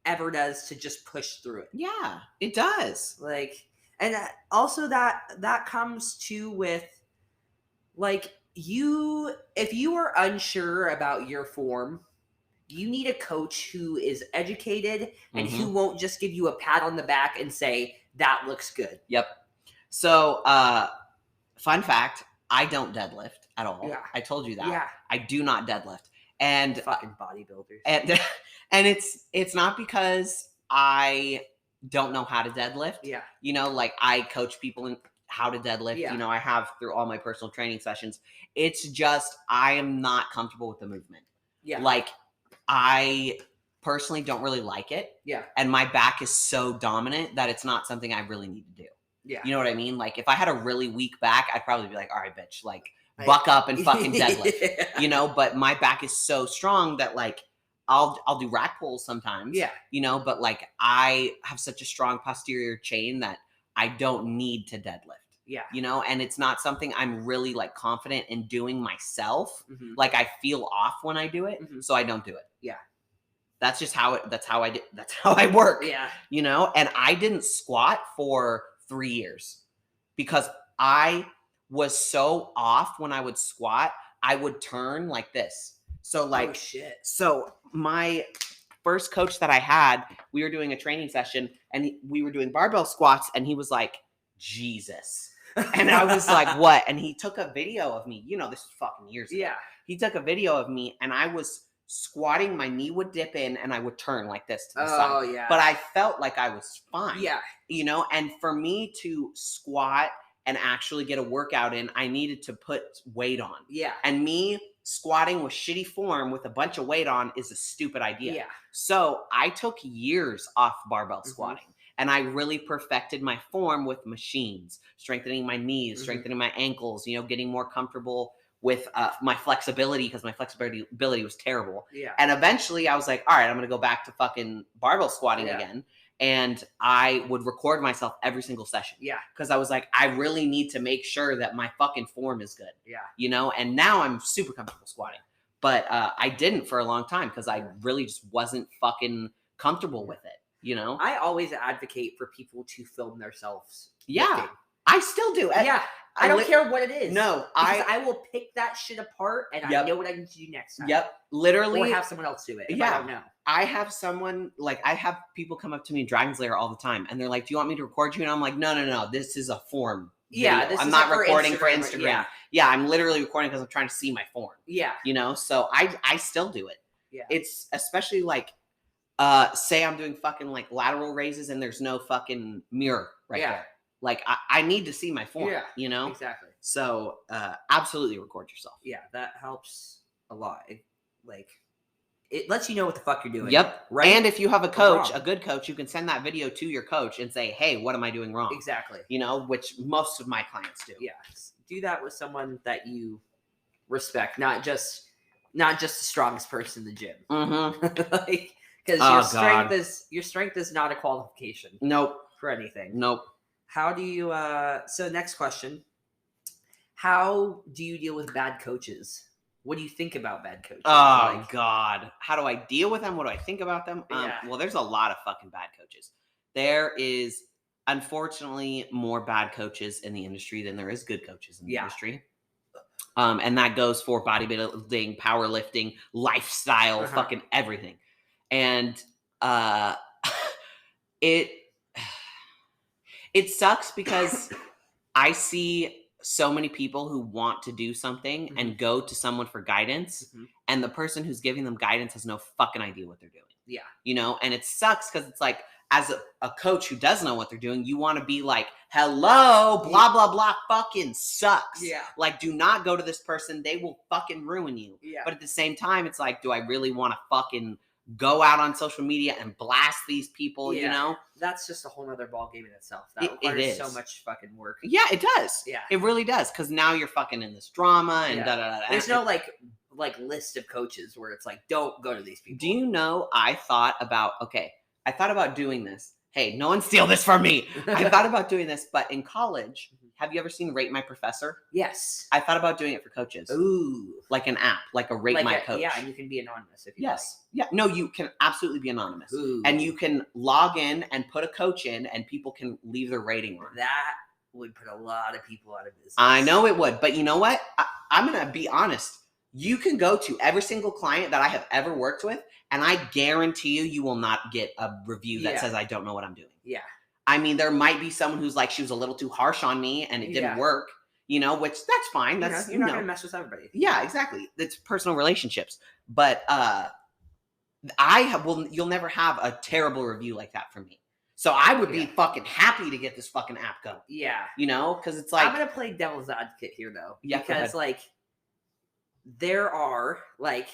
S1: ever does to just push through it.
S2: Yeah, it does.
S1: Like, and also that comes to with, like, if you are unsure about your form, you need a coach who is educated and who won't just give you a pat on the back and say, that looks good.
S2: Yep. So, fun fact, I don't deadlift at all.
S1: Yeah.
S2: I told you that.
S1: Yeah.
S2: I do not deadlift. And
S1: fucking bodybuilders.
S2: And it's not because I don't know how to deadlift.
S1: Yeah.
S2: You know, like I coach people in how to deadlift.
S1: Yeah.
S2: You know, I have through all my personal training sessions. It's just I am not comfortable with the movement.
S1: Yeah.
S2: Like I personally don't really like it.
S1: Yeah.
S2: And my back is so dominant that it's not something I really need to do.
S1: Yeah.
S2: You know what I mean? Like if I had a really weak back, I'd probably be like, all right, bitch, like buck up and fucking deadlift.
S1: Yeah.
S2: You know, but my back is so strong that like I'll do rack pulls sometimes.
S1: Yeah.
S2: You know, but like I have such a strong posterior chain that I don't need to deadlift.
S1: Yeah.
S2: You know, and it's not something I'm really like confident in doing myself.
S1: Mm-hmm.
S2: Like I feel off when I do it, so I don't do it.
S1: Yeah.
S2: That's just that's how I work.
S1: Yeah.
S2: You know, and I didn't squat for 3 years because I was so off when I would squat, I would turn like this. So like,
S1: oh, shit.
S2: So my first coach that I had, we were doing a training session and we were doing barbell squats and he was like, Jesus. And I was like, what? And he took a video of me, you know, this is fucking years ago.
S1: Yeah.
S2: He took a video of me and I was squatting, my knee would dip in and I would turn like this to the side.
S1: Oh, yeah.
S2: But I felt like I was fine.
S1: Yeah.
S2: You know, and for me to squat and actually get a workout in, I needed to put weight on.
S1: Yeah.
S2: And me squatting with shitty form with a bunch of weight on is a stupid idea.
S1: Yeah.
S2: So I took years off barbell squatting. And I really perfected my form with machines, strengthening my knees, strengthening my ankles, you know, getting more comfortable with my flexibility because my flexibility was terrible.
S1: Yeah.
S2: And eventually I was like, all right, I'm going to go back to fucking barbell squatting again. And I would record myself every single session.
S1: Yeah.
S2: Because I was like, I really need to make sure that my fucking form is good.
S1: Yeah.
S2: You know, and now I'm super comfortable squatting. But I didn't for a long time because I really just wasn't fucking comfortable with it. You know?
S1: I always advocate for people to film themselves.
S2: Yeah.
S1: lifting.
S2: I still do.
S1: Yeah. I don't care what it is.
S2: No.
S1: I will pick that shit apart and I know what I need to do next time.
S2: Yep. Literally.
S1: Or have someone else do it if I don't know.
S2: I have someone, like, I have people come up to me in Dragon Slayer all the time, and they're like, do you want me to record you? And I'm like, no, this is a form video.
S1: This
S2: I'm
S1: is
S2: not
S1: like
S2: recording for Instagram.
S1: Yeah.
S2: Yeah, I'm literally recording because I'm trying to see my form.
S1: Yeah.
S2: You know, so I still do it.
S1: Yeah.
S2: It's especially like, say I'm doing fucking like lateral raises and there's no fucking mirror right there. Like, I need to see my form, you know?
S1: Exactly.
S2: So, absolutely record yourself.
S1: Yeah, that helps a lot. It lets you know what the fuck you're doing.
S2: Yep.
S1: Right.
S2: And if you have a coach, a good coach, you can send that video to your coach and say, hey, what am I doing wrong?
S1: Exactly.
S2: You know, which most of my clients do.
S1: Yeah. Do that with someone that you respect, not just the strongest person in the gym. Like, because your strength is not a qualification.
S2: Nope.
S1: For anything.
S2: Nope.
S1: How do you so next question. How do you deal with bad coaches? What do you think about bad coaches?
S2: Oh, God. How do I deal with them? What do I think about them?
S1: Yeah.
S2: Well, there's a lot of fucking bad coaches. There is, unfortunately, more bad coaches in the industry than there is good coaches in the industry. And that goes for bodybuilding, powerlifting, lifestyle, fucking everything. And it sucks because I see so many people who want to do something and go to someone for guidance, and the person who's giving them guidance has no fucking idea what they're doing.
S1: Yeah.
S2: You know, and it sucks because it's like, as a coach who does know what they're doing, you want to be like, hello, blah, blah, blah, fucking sucks.
S1: Yeah.
S2: Like, do not go to this person. They will fucking ruin you.
S1: Yeah.
S2: But at the same time, it's like, do I really want to fucking go out on social media and blast these people, you know?
S1: That's just a whole other ball game in itself.
S2: It
S1: requires
S2: is
S1: so much fucking work.
S2: Yeah, it does.
S1: Yeah.
S2: It really does. Because now you're fucking in this drama and da-da-da.
S1: There's no like list of coaches where it's like, don't go to these people.
S2: Do you know, I thought about doing this. Hey, no one steal this from me. I thought about doing this, but in college, have you ever seen Rate My Professor?
S1: Yes.
S2: I thought about doing it for coaches.
S1: Ooh.
S2: Like an app, like a Rate My Coach.
S1: Yeah, and you can be anonymous if you
S2: like. Yeah, no, you can absolutely be anonymous.
S1: Ooh.
S2: And you can log in and put a coach in and people can leave their rating on.
S1: That would put a lot of people out of business.
S2: I know it would, but you know what? I'm going to be honest. You can go to every single client that I have ever worked with, and I guarantee you will not get a review that says I don't know what I'm doing.
S1: Yeah.
S2: I mean, there might be someone who's like, she was a little too harsh on me and it didn't work, you know, which that's fine. That's
S1: you're not going to mess with everybody.
S2: Yeah, exactly. It's personal relationships. But you'll never have a terrible review like that from me. So I would be fucking happy to get this fucking app going.
S1: Yeah.
S2: Because it's like...
S1: I'm going to play devil's advocate here, though.
S2: Yeah,
S1: because, like, there are, like,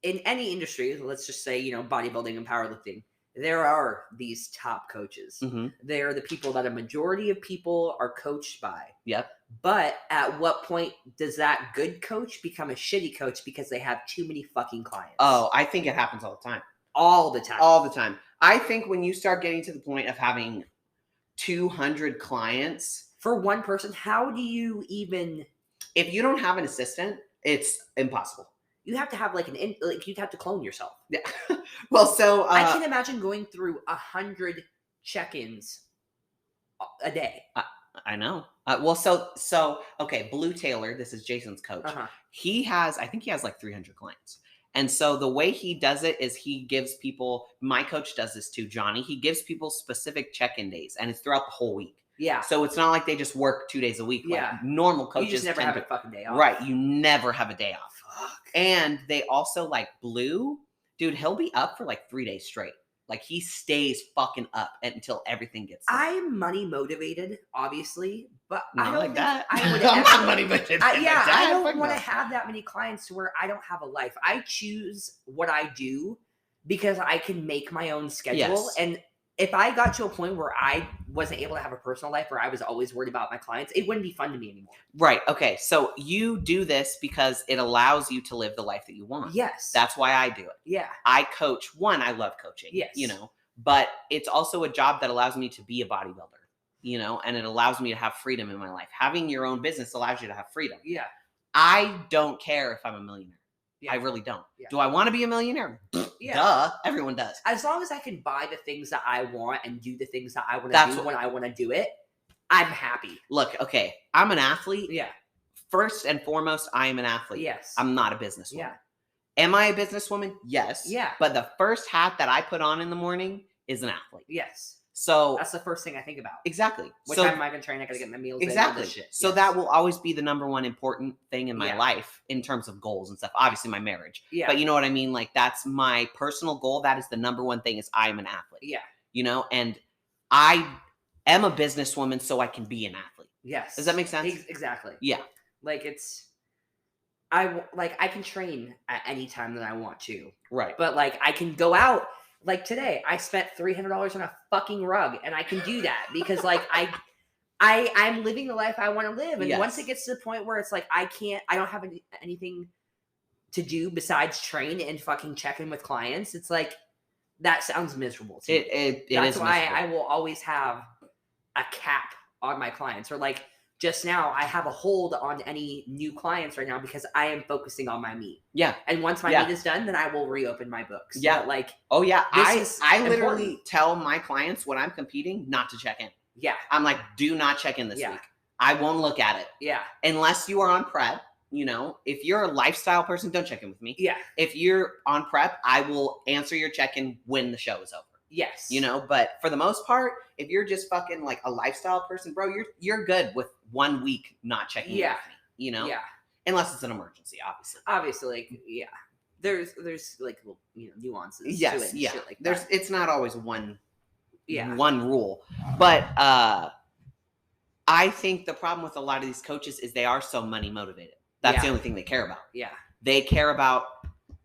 S1: in any industry, let's just say, bodybuilding and powerlifting, there are these top coaches.
S2: Mm-hmm.
S1: They're the people that a majority of people are coached by.
S2: Yep.
S1: But at what point does that good coach become a shitty coach because they have too many fucking clients?
S2: Oh, I think it happens all the time.
S1: All the time.
S2: All the time. I think when you start getting to the point of having 200 clients...
S1: For one person, how do you even...
S2: If you don't have an assistant, it's impossible.
S1: You have to have you'd have to clone yourself.
S2: Yeah. Well, so...
S1: I can imagine going through 100 check-ins a day.
S2: I know. Okay, Blue Taylor, this is Jason's coach.
S1: Uh-huh.
S2: I think he has like 300 clients. And so the way he does it is he gives people, my coach does this too, Johnny, he gives people specific check-in days, and it's throughout the whole week.
S1: Yeah.
S2: So it's not like they just work 2 days a week.
S1: Yeah.
S2: Like normal coaches.
S1: You just never have a fucking day off.
S2: Right. You never have a day off.
S1: Fuck.
S2: And they also like Blue, dude, he'll be up for like 3 days straight. Like he stays fucking up until everything gets done.
S1: I'm money motivated, obviously, but
S2: Not
S1: I don't
S2: like that.
S1: I would
S2: I'm not money motivated.
S1: I don't want to have that many clients to where I don't have a life. I choose what I do because I can make my own schedule.
S2: Yes.
S1: And if I got to a point where I wasn't able to have a personal life, where I was always worried about my clients, it wouldn't be fun to me anymore.
S2: Right. Okay. So you do this because it allows you to live the life that you want.
S1: Yes.
S2: That's why I do it.
S1: Yeah.
S2: I coach. One, I love coaching.
S1: Yes.
S2: But it's also a job that allows me to be a bodybuilder, and it allows me to have freedom in my life. Having your own business allows you to have freedom.
S1: Yeah.
S2: I don't care if I'm a millionaire.
S1: Yeah.
S2: I really don't.
S1: Yeah.
S2: Do I want to be a millionaire?
S1: Yeah.
S2: Duh. Everyone does.
S1: As long as I can buy the things that I want and do the things that I want to do when I want to do it, I'm happy.
S2: Look, okay, I'm an athlete.
S1: Yeah.
S2: First and foremost, I am an athlete.
S1: Yes.
S2: I'm not a businesswoman.
S1: Yeah.
S2: Am I a businesswoman? Yes.
S1: Yeah.
S2: But the first hat that I put on in the morning is an athlete.
S1: Yes.
S2: So
S1: that's the first thing I think about.
S2: Exactly.
S1: What time am I going to train? I got to get my meals.
S2: Exactly.
S1: In, shit.
S2: So
S1: yes.
S2: That will always be the number one important thing in my life in terms of goals and stuff. Obviously, my marriage.
S1: Yeah.
S2: But you know what I mean? Like that's my personal goal. That is the number one thing. Is I am an athlete.
S1: Yeah.
S2: And I am a businesswoman, so I can be an athlete.
S1: Yes.
S2: Does that make sense?
S1: Exactly.
S2: Yeah.
S1: Like I can train at any time that I want to.
S2: Right.
S1: But like I can go out. Like today, I spent $300 on a fucking rug, and I can do that because like I'm living the life I want to live. And once it gets to the point where it's like I don't have anything to do besides train and fucking check in with clients, it's like that sounds miserable to me. That's why I will always have a cap on my clients, or like just now I have a hold on any new clients right now because I am focusing on my meat.
S2: Yeah.
S1: And once my meat is done, then I will reopen my books.
S2: Yeah.
S1: But like,
S2: oh yeah. I literally
S1: important.
S2: tell my clients when I'm competing not to check in.
S1: Yeah.
S2: I'm like, do not check in this week. I won't look at it.
S1: Yeah.
S2: Unless you are on prep. If you're a lifestyle person, don't check in with me.
S1: Yeah.
S2: If you're on prep, I will answer your check-in when the show is over.
S1: Yes.
S2: But for the most part, if you're just fucking like a lifestyle person, bro, you're good with 1 week not checking in with me.
S1: Yeah.
S2: Unless it's an emergency, obviously.
S1: Obviously, like, yeah. There's like nuances.
S2: Yes,
S1: to it and
S2: yeah.
S1: Shit like that.
S2: It's not always one rule. But I think the problem with a lot of these coaches is they are so money motivated. That's the only thing they care about.
S1: Yeah.
S2: They care about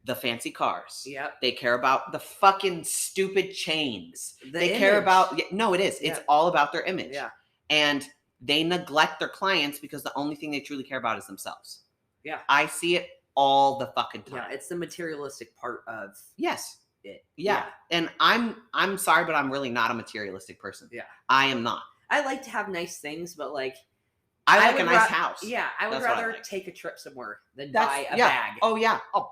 S2: the fancy cars.
S1: Yep.
S2: They care about the fucking stupid chains. They
S1: image.
S2: care about... No, it is. It's all about their image.
S1: Yeah.
S2: And they neglect their clients because the only thing they truly care about is themselves.
S1: Yeah.
S2: I see it all the fucking time.
S1: Yeah, it's the materialistic part of it.
S2: Yeah. And I'm sorry, but I'm really not a materialistic person.
S1: Yeah.
S2: I am not.
S1: I like to have nice things, but like...
S2: I like a nice house.
S1: Yeah, I would
S2: That's what I
S1: rather
S2: like.
S1: take a trip somewhere than buy a
S2: yeah.
S1: bag.
S2: Oh, yeah. Oh,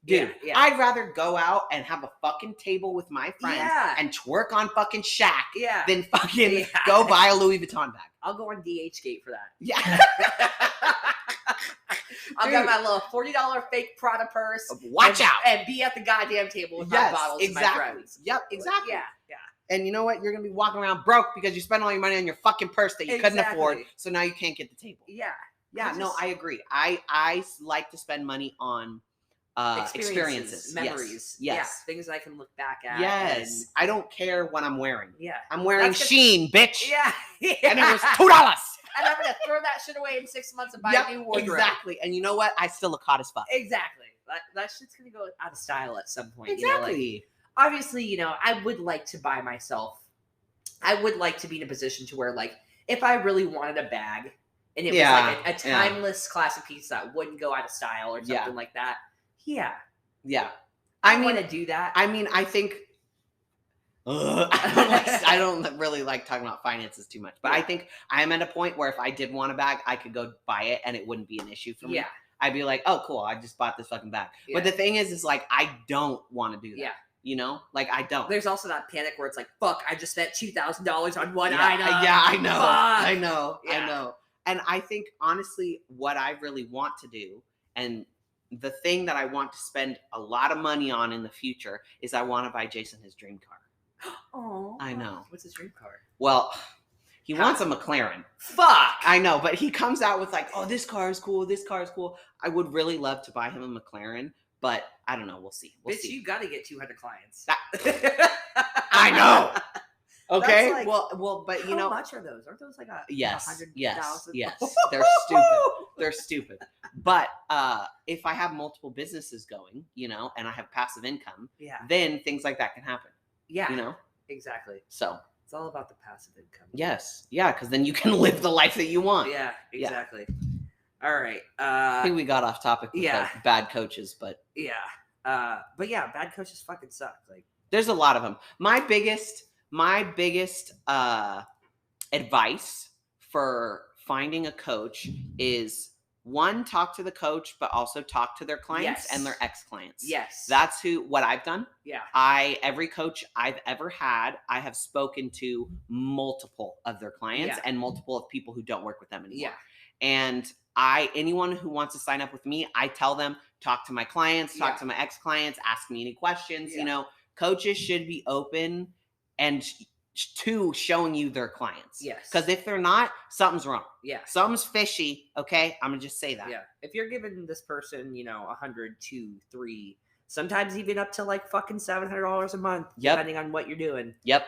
S2: dude.
S1: Yeah.
S2: I'd rather go out and have a fucking table with my friends and twerk on fucking Shack than fucking go buy a Louis Vuitton bag.
S1: I'll go on DHgate for that.
S2: Yeah.
S1: I'll get my little $40 fake Prada purse.
S2: Watch out.
S1: And be at the goddamn table with my bottles and my friends.
S2: Yep, exactly.
S1: Yeah.
S2: And you know what? You're going to be walking around broke because you spent all your money on your fucking purse that you couldn't afford. So now you can't get the table.
S1: Yeah.
S2: Yeah, no, I agree. I like to spend money on experiences,
S1: memories.
S2: Yes.
S1: Yeah, things I can look back at.
S2: Yes.
S1: And
S2: I don't care what I'm wearing.
S1: Yeah.
S2: I'm wearing Sheen, bitch.
S1: Yeah.
S2: And it was $2.
S1: And I'm going to throw that shit away in 6 months and buy a new wardrobe.
S2: Exactly. And you know what? I still look hot as fuck.
S1: Exactly. That shit's going to go out of style at some point.
S2: Exactly.
S1: You know, obviously, I would like to buy myself. I would like to be in a position to where, like, if I really wanted a bag and it was like a timeless classic piece that wouldn't go out of style or something like that. Yeah.
S2: Yeah.
S1: I want to do that.
S2: I mean, I think I don't really like talking about finances too much, but I think I'm at a point where if I did want a bag, I could go buy it and it wouldn't be an issue for me.
S1: Yeah.
S2: I'd be like, oh, cool. I just bought this fucking bag. Yeah. But the thing is like, I don't want to do that. Yeah. Like I don't.
S1: There's also that panic where it's like, fuck, I just spent $2,000 on one
S2: item. Yeah, I know.
S1: Fuck.
S2: I know. Yeah. I know. And I think, honestly, what I really want to do, and the thing that I want to spend a lot of money on in the future, is I want to buy Jason his dream car.
S1: Oh.
S2: I know.
S1: What's his dream car?
S2: Well, he wants a McLaren.
S1: Fuck!
S2: I know, but he comes out with like, oh, this car is cool, this car is cool. I would really love to buy him a McLaren, but I don't know. We'll see.
S1: Bitch, you got to get 200 clients.
S2: I know. Okay.
S1: Like,
S2: well, but you know,
S1: how much are those? Aren't those like
S2: yes,
S1: 100,000?
S2: Yes. They're stupid. They're stupid. But if I have multiple businesses going, and I have passive income, then things like that can happen.
S1: Yeah. Exactly.
S2: So
S1: it's all about the passive income.
S2: Yes. Yeah, because then you can live the life that you want.
S1: Yeah. Exactly. Yeah. All right.
S2: I think we got off topic with bad coaches, but
S1: bad coaches fucking suck. Like,
S2: there's a lot of them. My biggest advice for finding a coach is, one, talk to the coach, but also talk to their clients and their ex-clients.
S1: Yes.
S2: That's what I've done.
S1: Yeah.
S2: Every coach I've ever had, I have spoken to multiple of their clients and multiple of people who don't work with them anymore. Yeah. And anyone who wants to sign up with me, I tell them, talk to my clients, talk to my ex-clients, ask me any questions. Yeah. Coaches should be open and to showing you their clients.
S1: Yes.
S2: Because if they're not, something's wrong.
S1: Yeah.
S2: Something's fishy. Okay. I'm going to just say that.
S1: Yeah. If you're giving this person, 100, 2, 3, sometimes even up to like fucking $700 a month, depending on what you're doing.
S2: Yep.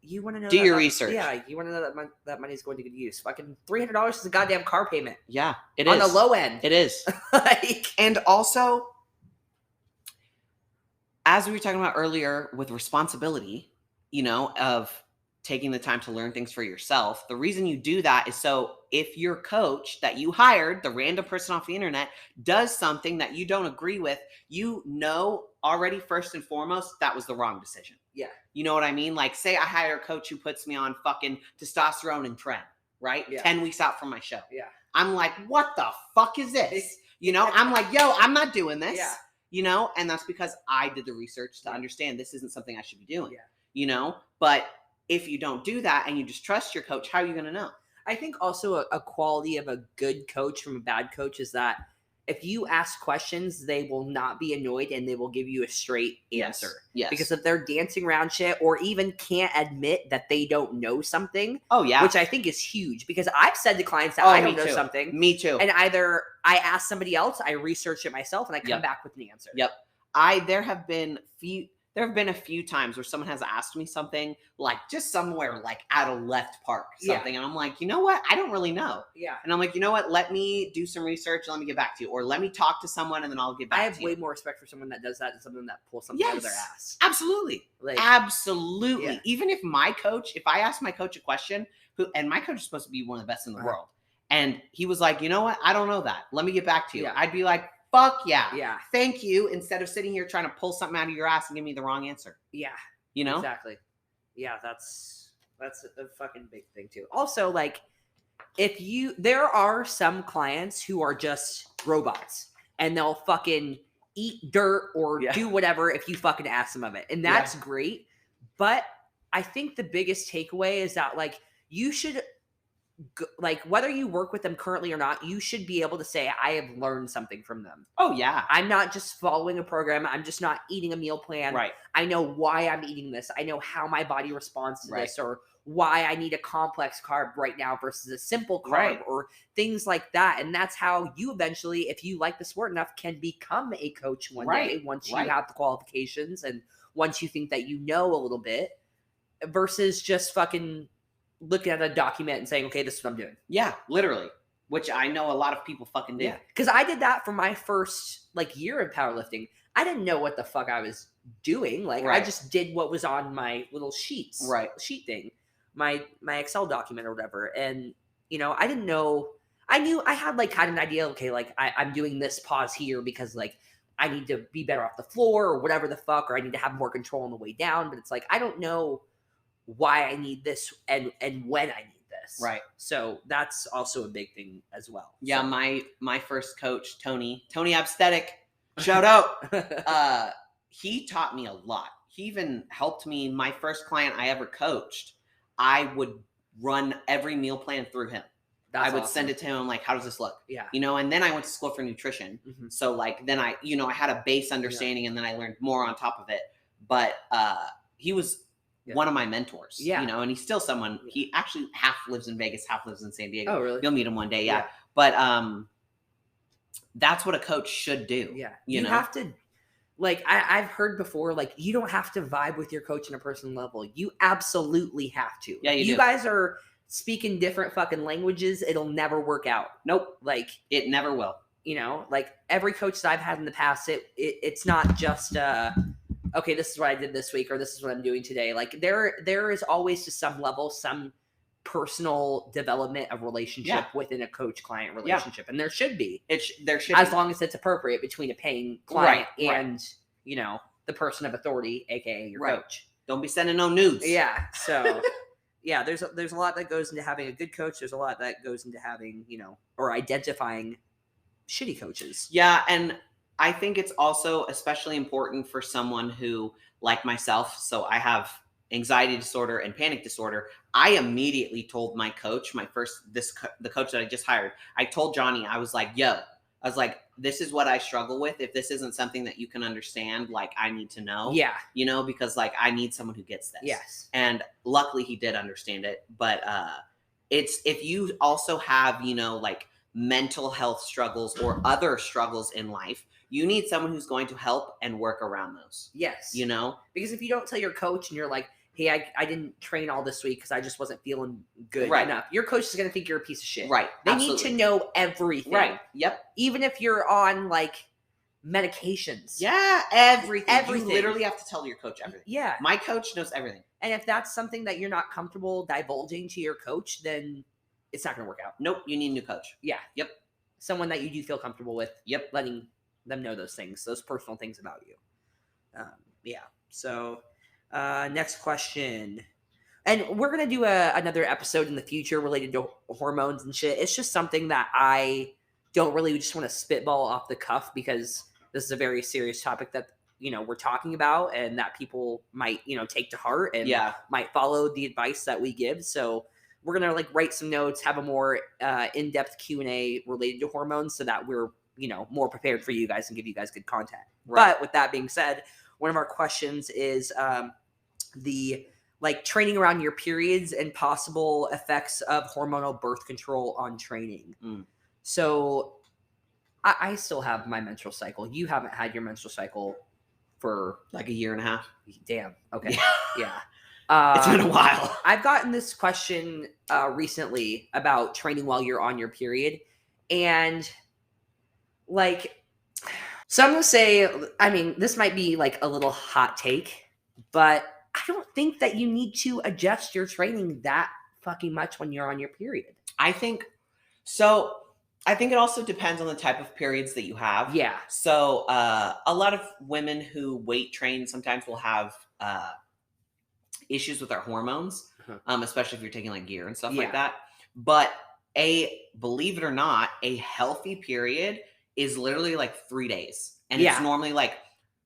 S1: You want to know?
S2: Do your research.
S1: Yeah. You want to know that money is going to good use. Fucking $300 is a goddamn car payment.
S2: Yeah. It is.
S1: On the low end.
S2: It is. And also, as we were talking about earlier with responsibility, of taking the time to learn things for yourself, the reason you do that is so if your coach that you hired, the random person off the internet, does something that you don't agree with, already first and foremost, that was the wrong decision.
S1: Yeah.
S2: You know what I mean? Like, say I hire a coach who puts me on fucking testosterone and tren, right? Yeah. 10 weeks out from my show. Yeah. I'm like, what the fuck is this? I'm like, yo, I'm not doing this. Yeah. And that's because I did the research to understand this isn't something I should be doing. Yeah. But if you don't do that and you just trust your coach, how are you going to know?
S1: I think also a quality of a good coach from a bad coach is that if you ask questions, they will not be annoyed and they will give you a straight answer.
S2: Yes.
S1: Because if they're dancing around shit or even can't admit that they don't know something.
S2: Oh, yeah.
S1: Which I think is huge because I've said to clients that I don't know something.
S2: Me too.
S1: And either I ask somebody else, I research it myself, and I come back with an answer.
S2: Yep. There have been a few times where someone has asked me something, like just somewhere like at a left park something. And I'm like, you know what? I don't really know.
S1: Yeah.
S2: And I'm like, you know what? Let me do some research. Let me get back to you. Or let me talk to someone and then I'll get back to you.
S1: I have way more respect for someone that does that than someone that pulls something out of their ass.
S2: Absolutely. Absolutely. Yeah. Even if if I ask my coach a question, and my coach is supposed to be one of the best in the world, and he was like, you know what? I don't know that. Let me get back to you. Yeah. I'd be like, fuck yeah.
S1: Yeah.
S2: Thank you. Instead of sitting here trying to pull something out of your ass and give me the wrong answer.
S1: Yeah. Exactly. Yeah, that's a fucking big thing too. Also, like, there are some clients who are just robots and they'll fucking eat dirt or do whatever if you fucking ask them of it. And that's great. But I think the biggest takeaway is that, like, you should like whether you work with them currently or not, you should be able to say, I have learned something from them.
S2: Oh yeah.
S1: I'm not just following a program. I'm just not eating a meal plan.
S2: Right.
S1: I know why I'm eating this. I know how my body responds to this, or why I need a complex carb right now versus a simple carb, or things like that. And that's how you eventually, if you like the sport enough, can become a coach one day once you have the qualifications and once you think that you know a little bit, versus just fucking looking at a document and saying, okay, this is what I'm doing.
S2: Yeah, literally. Which I know a lot of people fucking do.
S1: Yeah, because I did that for my first year of powerlifting. I didn't know what the fuck I was doing. Like I just did what was on my little sheet thing, my Excel document or whatever. And I didn't know. I knew I had kind of an idea. Okay, I'm doing this pause here because I need to be better off the floor or whatever the fuck, or I need to have more control on the way down. But it's I don't know why I need this and when I need this.
S2: Right.
S1: So that's also a big thing as well.
S2: Yeah, so. my first coach, Tony Abstetic, shout out. He taught me a lot. He even helped me. My first client I ever coached, I would run every meal plan through him. I would send it to him. I'm like, how does this look?
S1: Yeah.
S2: And then I went to school for nutrition. Mm-hmm. So then I had a base understanding and then I learned more on top of it. But he was one of my mentors, and he's still someone, he actually half lives in Vegas, half lives in San Diego.
S1: Oh, really?
S2: You'll meet him one day. Yeah. But that's what a coach should do.
S1: Yeah. You have to, I've heard before, you don't have to vibe with your coach on a personal level. You absolutely have to.
S2: Yeah,
S1: you guys are speaking different fucking languages. It'll never work out.
S2: Nope. It never will.
S1: Every coach that I've had in the past, it's not just, okay, this is what I did this week, or this is what I'm doing today. There is always to some level, some personal development of relationship within a coach-client relationship. And there should be.
S2: There should
S1: as long as it's appropriate between a paying client and, the person of authority, aka your coach.
S2: Don't be sending no nudes.
S1: Yeah. So yeah, there's a lot that goes into having a good coach. There's a lot that goes into having, or identifying shitty coaches.
S2: Yeah, and I think it's also especially important for someone who, like myself, so I have anxiety disorder and panic disorder. I immediately told my coach, the coach that I just hired, I told Johnny, I was like, this is what I struggle with. If this isn't something that you can understand, I need to know.
S1: Yeah.
S2: Because I need someone who gets this.
S1: Yes.
S2: And luckily he did understand it. But it's, if you also have, mental health struggles or other struggles in life, you need someone who's going to help and work around those.
S1: Yes. Because if you don't tell your coach and you're like, hey, I didn't train all this week because I just wasn't feeling good enough, your coach is going to think you're a piece of shit.
S2: Right.
S1: They need to know everything.
S2: Right. Yep.
S1: Even if you're on medications.
S2: Yeah. Everything. You
S1: Everything.
S2: literally have to tell your coach everything.
S1: Yeah.
S2: My coach knows everything.
S1: And if that's something that you're not comfortable divulging to your coach, then it's not going to work out.
S2: Nope. You need a new coach.
S1: Yeah.
S2: Yep.
S1: Someone that you do feel comfortable with.
S2: Yep.
S1: Letting them know those things, those personal things about you. Yeah. So next question. And we're going to do another episode in the future related to hormones and shit. It's just something that I don't really just want to spitball off the cuff because this is a very serious topic that, we're talking about and that people might, take to heart and might follow the advice that we give. So we're going to write some notes, have a more in-depth Q&A related to hormones so that we're, more prepared for you guys and give you guys good content. Right. But with that being said, one of our questions is the training around your periods and possible effects of hormonal birth control on training. So I still have my menstrual cycle. You haven't had your menstrual cycle for
S2: a year and a half.
S1: Damn. Okay. Yeah.
S2: It's been a while.
S1: I've gotten this question recently about training while you're on your period. And so I'm going to say, this might be a little hot take, but I don't think that you need to adjust your training that fucking much when you're on your period.
S2: I think it also depends on the type of periods that you have.
S1: Yeah.
S2: So a lot of women who weight train sometimes will have issues with their hormones, especially if you're taking gear and stuff like that. But believe it or not, a healthy period is literally 3 days. And it's normally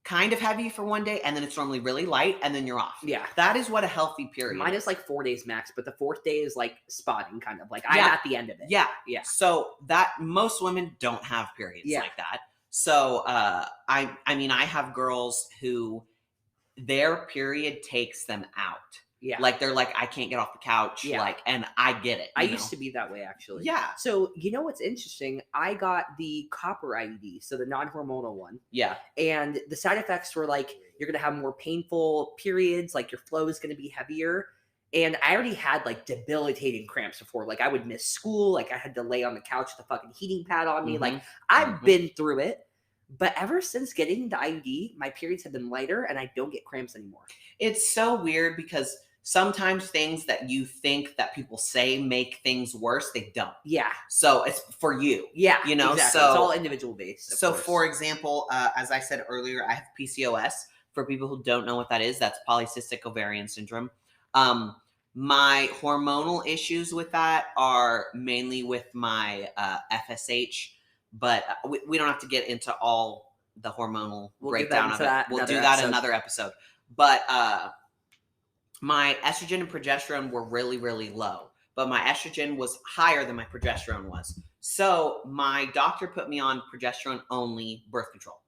S2: kind of heavy for one day, and then it's normally really light, and then you're off.
S1: Yeah.
S2: That is what a healthy period
S1: Mine is like 4 days max, but the 4th day is like spotting, kind of like I'm at the end of it.
S2: Yeah.
S1: Yeah.
S2: So that most women don't have periods like that. So I mean, I have girls who their period takes them out.
S1: Yeah.
S2: Like they're like, I can't get off the couch.
S1: Yeah.
S2: Like, and I get it.
S1: I used to be that way actually.
S2: Yeah.
S1: So you know what's interesting? I got the copper IUD, so the non-hormonal one.
S2: Yeah.
S1: And the side effects were like, you're going to have more painful periods, like your flow is going to be heavier. And I already had like debilitating cramps before. Like I would miss school. Like I had to lay on the couch with a fucking heating pad on me. Like I've been through it. But ever since getting the IUD, my periods have been lighter and I don't get cramps anymore.
S2: It's so weird because sometimes things that you think that people say make things worse, they don't.
S1: Yeah.
S2: So it's for you.
S1: Yeah.
S2: You know,
S1: exactly.
S2: so
S1: it's all individual based.
S2: So for example, as I said earlier, I have PCOS. For people who don't know what that is, that's polycystic ovarian syndrome. My hormonal issues with that are mainly with my FSH, but we don't have to get into all the hormonal breakdown of it. We'll do that another episode. But my estrogen and progesterone were really, really low, but my estrogen was higher than my progesterone was. So my doctor put me on progesterone only birth control,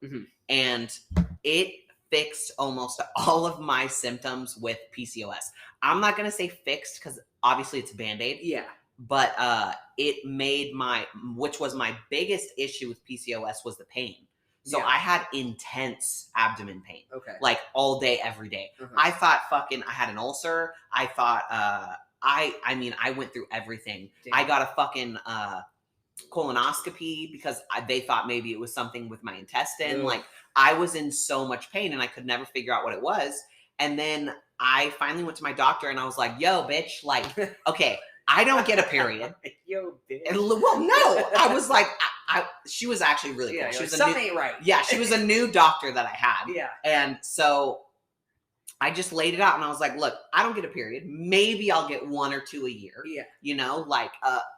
S2: and it fixed almost all of my symptoms with PCOS. I'm not going to say fixed because obviously it's a Band-Aid.
S1: Yeah.
S2: But it made which was my biggest issue with PCOS was the pain. So I had intense abdomen pain. Okay. Like all day, every day. I thought I had an ulcer. I thought, I mean, I went through everything. Damn. I got a fucking colonoscopy because they thought maybe it was something with my intestine. Ugh. Like I was in so much pain and I could never figure out what it was. And then I finally went to my doctor and I was like, yo, bitch, like, okay, I don't get a period.
S1: Yo, bitch.
S2: And, well, no, I was like, she was actually really cool. She was
S1: something ain't right.
S2: Yeah, she was a new doctor that I had.
S1: Yeah.
S2: And so I just laid it out and I was like, look, I don't get a period. Maybe I'll get 1 or 2 a year. Yeah. You know, like,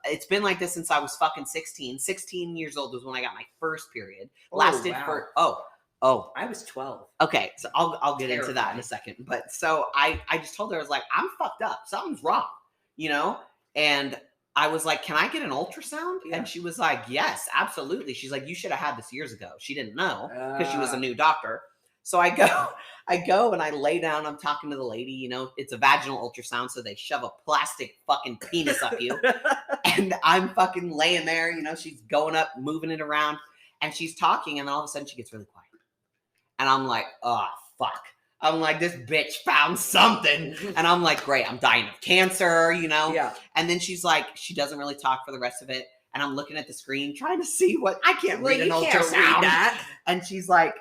S2: it's been like this since I was fucking 16. 16 years old was when I got my first period. Lasted for, I was 12. Okay, so I'll get into that in a second. But so I just told her, I was like, I'm fucked up. Something's wrong, you know? And I was like, can I get an ultrasound? Yeah. And she was like, yes, absolutely. She's like, you should have had this years ago. She didn't know because she was a new doctor. So I go and I lay down. I'm talking to the lady, you know, it's a vaginal ultrasound. So they shove a plastic fucking penis up you. And I'm fucking laying there, you know, she's going up, moving it around and she's talking. And then all of a sudden she gets really quiet. And I'm like, oh, fuck. I'm like, this bitch found something. And I'm like, great, I'm dying of cancer, you know? Yeah. And then she's like, she doesn't really talk for the rest of it. And I'm looking at the screen trying to see what, I can't read an ultrasound. And she's like,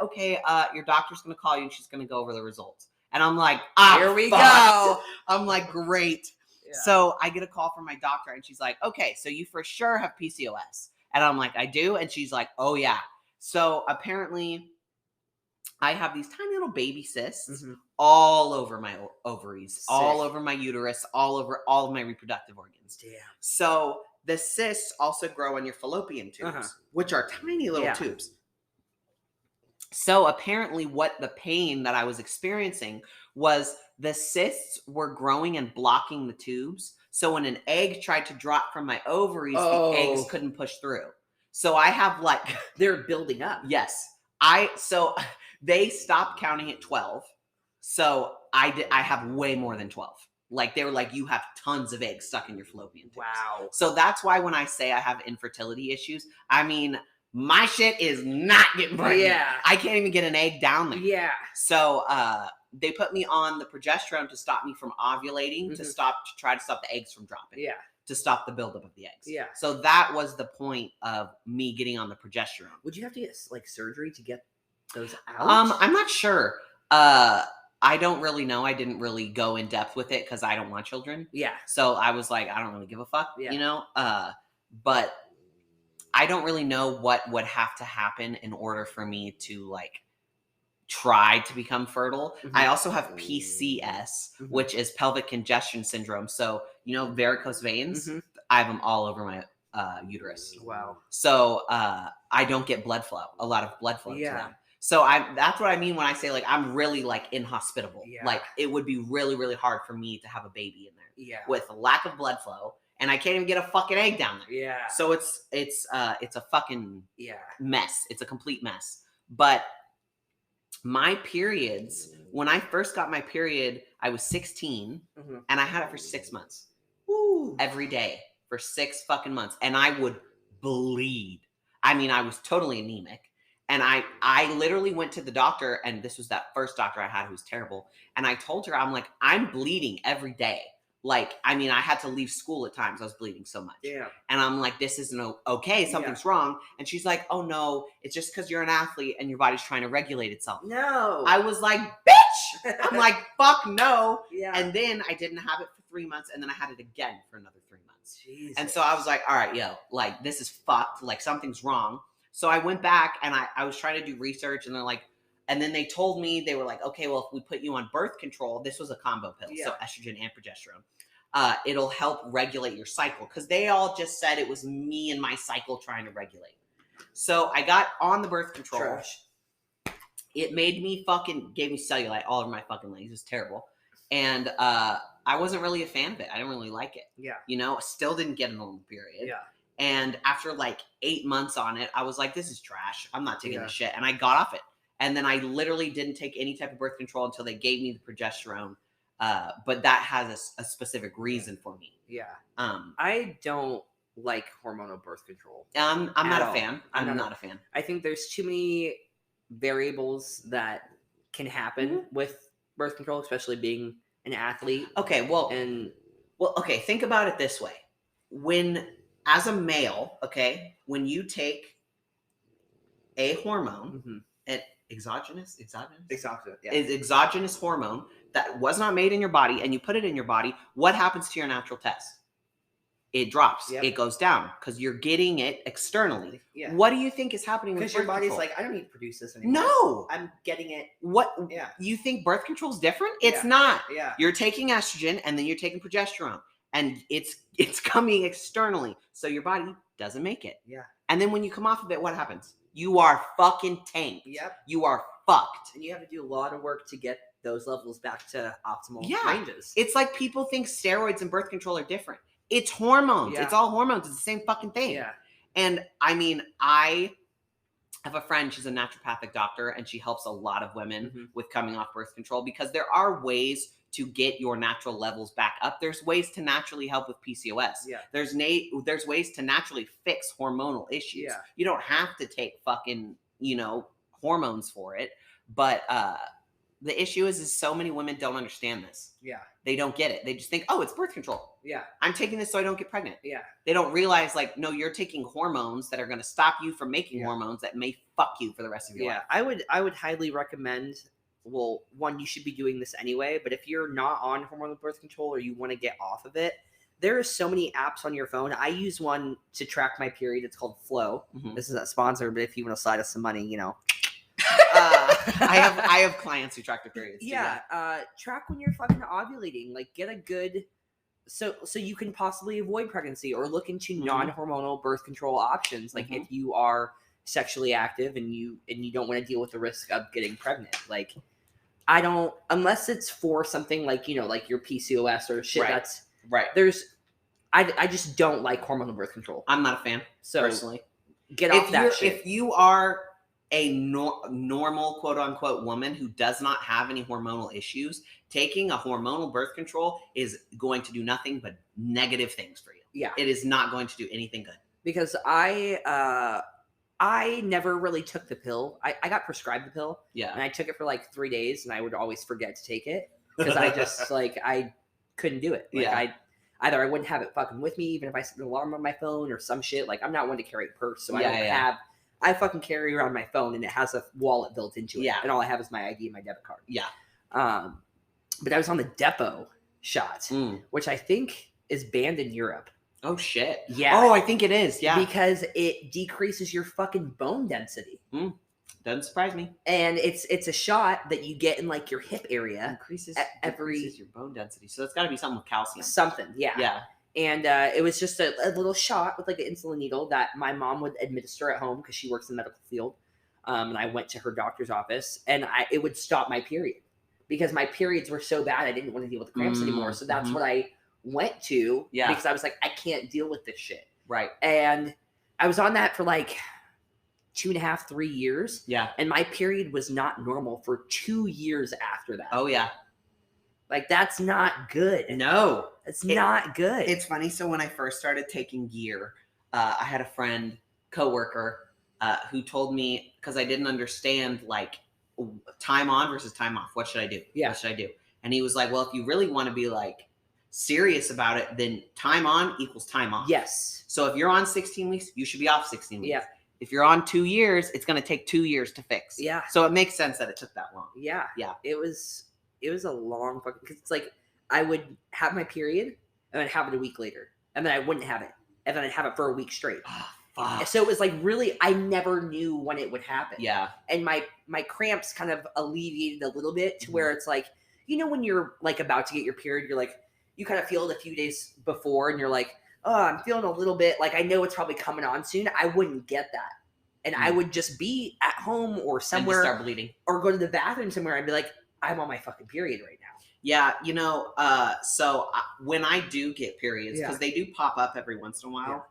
S2: okay, your doctor's going to call you and she's going to go over the results. And I'm like,
S1: here we go.
S2: I'm like, great. Yeah. So I get a call from my doctor and she's like, okay, so you for sure have PCOS. And I'm like, I do. And she's like, oh yeah. So apparently I have these tiny little baby cysts all over my ovaries, all over my uterus, all over all of my reproductive organs. Damn. So the cysts also grow on your fallopian tubes, which are tiny little tubes. So apparently what the pain that I was experiencing was the cysts were growing and blocking the tubes. So when an egg tried to drop from my ovaries, the eggs couldn't push through. So I have like...
S1: They're building up.
S2: Yes. They stopped counting at 12. So I have way more than 12. Like they were like, you have tons of eggs stuck in your fallopian tubes.
S1: Wow.
S2: So that's why when I say I have infertility issues, I mean, my shit is not getting pregnant. Yeah. I can't even get an egg down there.
S1: Yeah.
S2: So they put me on the progesterone to stop me from ovulating, to try to stop the eggs from dropping. Yeah. To stop the buildup of the eggs.
S1: Yeah.
S2: So that was the point of me getting on the progesterone.
S1: Would you have to get like surgery to get those out?
S2: I'm not sure. I don't really know. I didn't really go in depth with it because I don't want children. Yeah. So I was like, I don't really give a fuck, you know? But I don't really know what would have to happen in order for me to like try to become fertile. I also have PCS, which is pelvic congestion syndrome. So, you know, varicose veins, I have them all over my uterus.
S1: Wow.
S2: So I don't get blood flow, a lot of blood flow to them. So that's what I mean when I say like I'm really like inhospitable.
S1: Yeah.
S2: Like it would be really, really hard for me to have a baby in there.
S1: Yeah.
S2: With a lack of blood flow, and I can't even get a fucking egg down there.
S1: Yeah.
S2: So it's a fucking mess. It's a complete mess. But my periods, when I first got my period, I was 16 and I had it for 6 months.
S1: Woo.
S2: Every day for 6 fucking months. And I would bleed. I mean, I was totally anemic. And I literally went to the doctor, and this was that first doctor I had who was terrible. And I told her, I'm like, I'm bleeding every day. Like, I mean, I had to leave school at times. I was bleeding so much.
S1: Yeah.
S2: And I'm like, this isn't okay. Something's wrong. And she's like, oh no, it's just because you're an athlete and your body's trying to regulate itself.
S1: No.
S2: I was like, bitch. I'm like, fuck no.
S1: Yeah.
S2: And then I didn't have it for 3 months, and then I had it again for another 3 months.
S1: Jesus.
S2: And so I was like, all right, yo, like this is fucked. Like something's wrong. So I went back and I was trying to do research, and they're like, and then they told me, they were like, okay, well, if we put you on birth control, this was a combo pill, so estrogen and progesterone, it'll help regulate your cycle. Because they all just said it was me and my cycle trying to regulate. So I got on the birth control.
S1: Trash.
S2: It made me gave me cellulite all over my fucking legs. It was terrible. And I wasn't really a fan of it. I didn't really like it.
S1: Yeah.
S2: You know, I still didn't get a normal period.
S1: Yeah.
S2: And after like 8 months on it, I was like, this is trash. I'm not taking this shit. And I got off it. And then I literally didn't take any type of birth control until they gave me the progesterone. But that has a specific reason for me.
S1: Yeah. I don't like hormonal birth control.
S2: I'm not a fan. I'm not a fan.
S1: I think there's too many variables that can happen with birth control, especially being an athlete.
S2: Okay, well, okay, think about it this way. As a male, okay, when you take a hormone, an exogenous hormone that was not made in your body, and you put it in your body, what happens to your natural test? It drops. It goes down because you're getting it externally. Yeah. What do you think is happening with birth control?
S1: Because your body's like, I don't need to produce this anymore.
S2: No.
S1: I'm getting it.
S2: What? Yeah. You think birth control is different? It's not. Yeah. You're taking estrogen and then you're taking progesterone. And it's coming externally. So your body doesn't make it. Yeah. And then when you come off of it, what happens? You are fucking tanked. Yep. You are fucked.
S1: And you have to do a lot of work to get those levels back to optimal ranges.
S2: It's like people think steroids and birth control are different. It's hormones. Yeah. It's all hormones. It's the same fucking thing. Yeah. And I mean, I have a friend, she's a naturopathic doctor, and she helps a lot of women with coming off birth control because there are ways to get your natural levels back up. There's ways to naturally help with PCOS. Yeah. There's ways to naturally fix hormonal issues. Yeah. You don't have to take fucking, hormones for it. But the issue is so many women don't understand this. Yeah. They don't get it. They just think, oh, it's birth control. Yeah. I'm taking this so I don't get pregnant. Yeah. They don't realize, like, no, you're taking hormones that are going to stop you from making hormones that may fuck you for the rest of your life.
S1: I would highly recommend, well, one, you should be doing this anyway, but if you're not on hormonal birth control or you want to get off of it, there are so many apps on your phone. I use one to track my period. It's called Flow. This is not sponsored, but if you want to slide us some money,
S2: I have clients who track their periods.
S1: Yeah. Track when you're fucking ovulating. Like, get a good so you can possibly avoid pregnancy or look into non-hormonal birth control options. Like if you are sexually active and you don't want to deal with the risk of getting pregnant. Like, I don't, unless it's for something like, like your PCOS or shit. That's right. I just don't like hormonal birth control.
S2: I'm not a fan.
S1: So
S2: personally,
S1: get off that shit.
S2: If you are a normal quote unquote woman who does not have any hormonal issues, taking a hormonal birth control is going to do nothing but negative things for you. Yeah. It is not going to do anything good.
S1: Because I never really took the pill. I got prescribed the pill. Yeah. And I took it for like 3 days and I would always forget to take it because I just I couldn't do it. Like, yeah. I wouldn't have it fucking with me, even if I set an alarm on my phone or some shit. Like, I'm not one to carry a purse, so I fucking carry around my phone and it has a wallet built into it. Yeah. And all I have is my ID and my debit card. Yeah. But I was on the Depot shot, which I think is banned in Europe.
S2: Oh, shit.
S1: Yeah.
S2: Oh, I think it is. Yeah.
S1: Because it decreases your fucking bone density.
S2: Doesn't surprise me.
S1: And it's a shot that you get in like your hip area.
S2: Decreases your bone density. So it's got to be something with calcium.
S1: Something. Yeah. Yeah. And it was just a little shot with like an insulin needle that my mom would administer at home because she works in the medical field. and I went to her doctor's office, and it would stop my period because my periods were so bad I didn't want to deal with the cramps anymore. So that's what I went to because I was like, I can't deal with this shit.
S2: Right.
S1: And I was on that for like 2.5, 3 years.
S2: Yeah.
S1: And my period was not normal for 2 years after that.
S2: Oh, yeah.
S1: Like, that's not good.
S2: No.
S1: It's not good.
S2: It's funny. So when I first started taking gear, I had a friend, coworker, who told me, because I didn't understand, like, time on versus time off. What should I do?
S1: Yeah.
S2: What should I do? And he was like, well, if you really want to be, like, serious about it, then time on equals time off.
S1: Yes.
S2: So if you're on 16 weeks, you should be off 16 weeks.
S1: Yeah.
S2: If you're on 2 years, it's going to take 2 years to fix.
S1: Yeah.
S2: So it makes sense that it took that long.
S1: Yeah.
S2: Yeah.
S1: It was a long fucking, because it's like I would have my period and I'd have it a week later, and then I wouldn't have it, and then I'd have it for a week straight.
S2: Oh, fuck.
S1: So it was like really, I never knew when it would happen.
S2: Yeah.
S1: And my cramps kind of alleviated a little bit to where it's like, you know, when you're like about to get your period, you're like, you kind of feel it a few days before, and you're like, oh, I'm feeling a little bit like I know it's probably coming on soon. I wouldn't get that. And I would just be at home or somewhere,
S2: and start bleeding,
S1: or go to the bathroom somewhere. I'd be like, I'm on my fucking period right now.
S2: Yeah, you know, when I do get periods, because they do pop up every once in a while,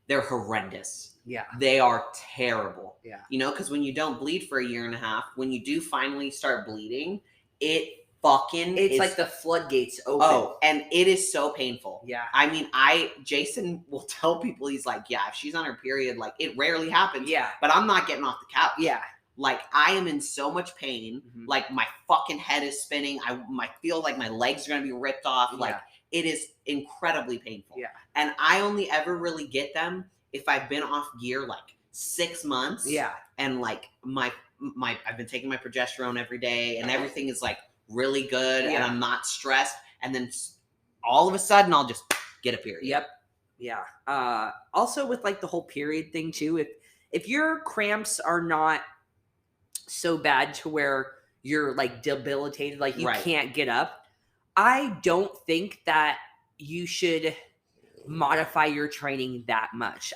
S2: they're horrendous.
S1: Yeah.
S2: They are terrible.
S1: Yeah.
S2: You know, because when you don't bleed for a year and a half, when you do finally start bleeding, it's
S1: like the floodgates open.
S2: Oh, and it is so painful.
S1: Yeah.
S2: I mean, Jason will tell people, he's like, yeah, if she's on her period, like, it rarely happens.
S1: Yeah.
S2: But I'm not getting off the couch.
S1: Yeah.
S2: Like, I am in so much pain. Like, my fucking head is spinning. I feel like my legs are going to be ripped off. Like, it is incredibly painful.
S1: Yeah.
S2: And I only ever really get them if I've been off gear, like, 6 months.
S1: Yeah.
S2: And, like, I've been taking my progesterone every day, and everything is, like, really good, and I'm not stressed. And then all of a sudden, I'll just get a period.
S1: Yep. Yeah. Also, with, like, the whole period thing, too, if your cramps are not so bad to where you're like debilitated, like you can't get up, I don't think that you should modify your training that much.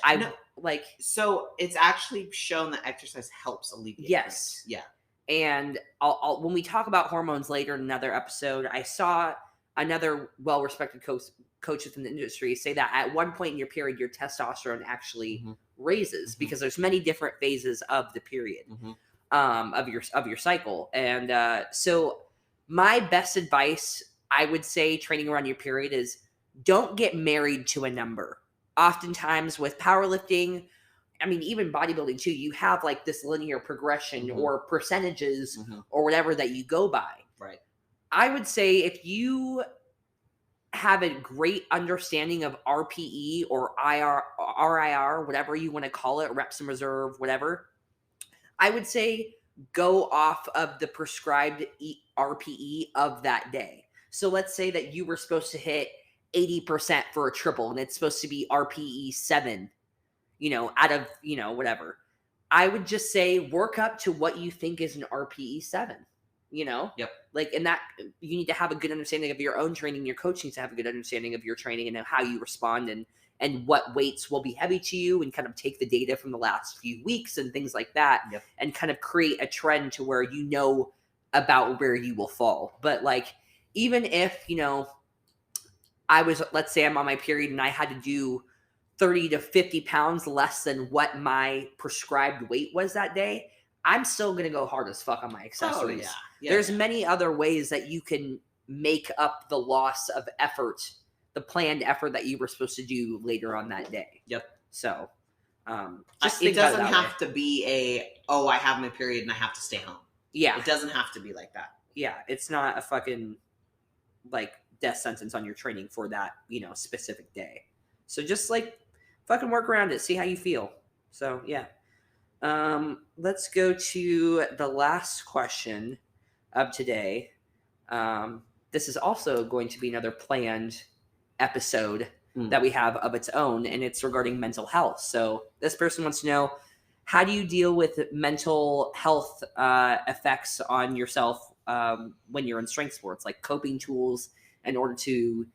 S1: So
S2: it's actually shown that exercise helps alleviate.
S1: Yes.
S2: Yeah.
S1: And I'll when we talk about hormones later in another episode, I saw another well-respected coach within the industry say that at one point in your period, your testosterone actually raises because there's many different phases of the period. Of your cycle. And so my best advice, I would say, training around your period is don't get married to a number. Oftentimes with powerlifting, I mean, even bodybuilding too, you have like this linear progression or percentages or whatever that you go by.
S2: Right.
S1: I would say if you have a great understanding of RPE or RIR, whatever you want to call it, reps in reserve, whatever, I would say go off of the prescribed RPE of that day. So let's say that you were supposed to hit 80% for a triple and it's supposed to be RPE 7, out of, whatever. I would just say work up to what you think is an RPE 7,
S2: Yep.
S1: Like, and that you need to have a good understanding of your own training. Your coach needs to have a good understanding of your training and how you respond and what weights will be heavy to you, and kind of take the data from the last few weeks and things like that and kind of create a trend to where about where you will fall. But like, even if, let's say I'm on my period and I had to do 30 to 50 pounds less than what my prescribed weight was that day, I'm still going to go hard as fuck on my accessories. There's many other ways that you can make up the loss of effort, the planned effort that you were supposed to do later on that day.
S2: Yep.
S1: So,
S2: it doesn't have to be I have my period and I have to stay home.
S1: Yeah.
S2: It doesn't have to be like that.
S1: Yeah. It's not a fucking like death sentence on your training for that, specific day. So just like fucking work around it. See how you feel. So yeah. Let's go to the last question of today. This is also going to be another planned episode that we have of its own, and it's regarding mental health. So this person wants to know, how do you deal with mental health effects on yourself when you're in strength sports, like coping tools in order to,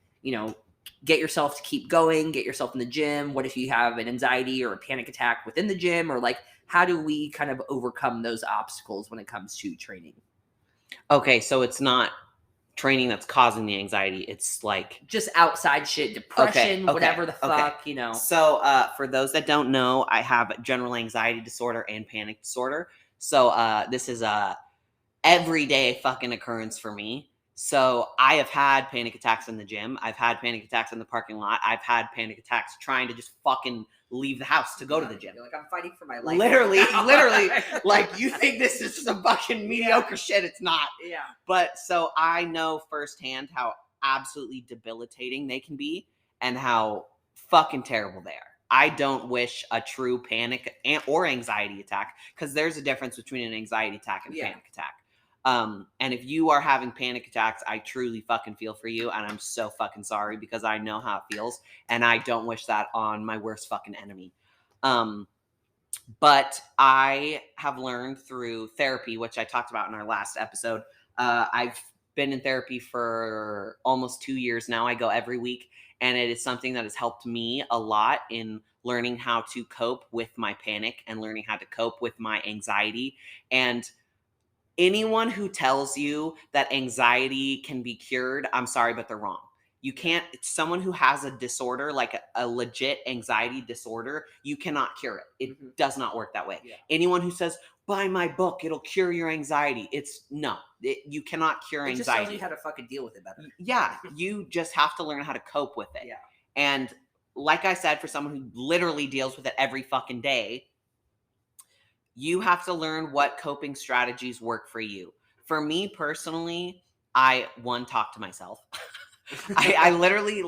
S1: get yourself to keep going, get yourself in the gym? What if you have an anxiety or a panic attack within the gym? Or like, how do we kind of overcome those obstacles when it comes to training?
S2: Okay, so it's not training that's causing the anxiety. It's like
S1: just outside shit, depression,
S2: okay,
S1: whatever the fuck, you know.
S2: So for those that don't know, I have general anxiety disorder and panic disorder. So this is a everyday fucking occurrence for me. So I have had panic attacks in the gym. I've had panic attacks in the parking lot. I've had panic attacks trying to just fucking leave the house to go to the gym.
S1: You're like, I'm fighting for my life.
S2: Literally, like you think this is some fucking mediocre shit. It's not.
S1: Yeah.
S2: But so I know firsthand how absolutely debilitating they can be and how fucking terrible they are. I don't wish a true panic or anxiety attack, because there's a difference between an anxiety attack and a panic attack. And if you are having panic attacks, I truly fucking feel for you. And I'm so fucking sorry, because I know how it feels. And I don't wish that on my worst fucking enemy. But I have learned through therapy, which I talked about in our last episode. I've been in therapy for almost 2 years now. I go every week. And it is something that has helped me a lot in learning how to cope with my panic and learning how to cope with my anxiety. And anyone who tells you that anxiety can be cured, I'm sorry, but they're wrong. You can't, someone who has a disorder, like a legit anxiety disorder, you cannot cure it. It does not work that way. Yeah. Anyone who says, buy my book, it'll cure your anxiety. You cannot cure anxiety. It just tells
S1: you how to fucking deal with it better.
S2: Yeah, you just have to learn how to cope with it.
S1: Yeah.
S2: And like I said, for someone who literally deals with it every fucking day, you have to learn what coping strategies work for you. For me personally, I talk to myself. I literally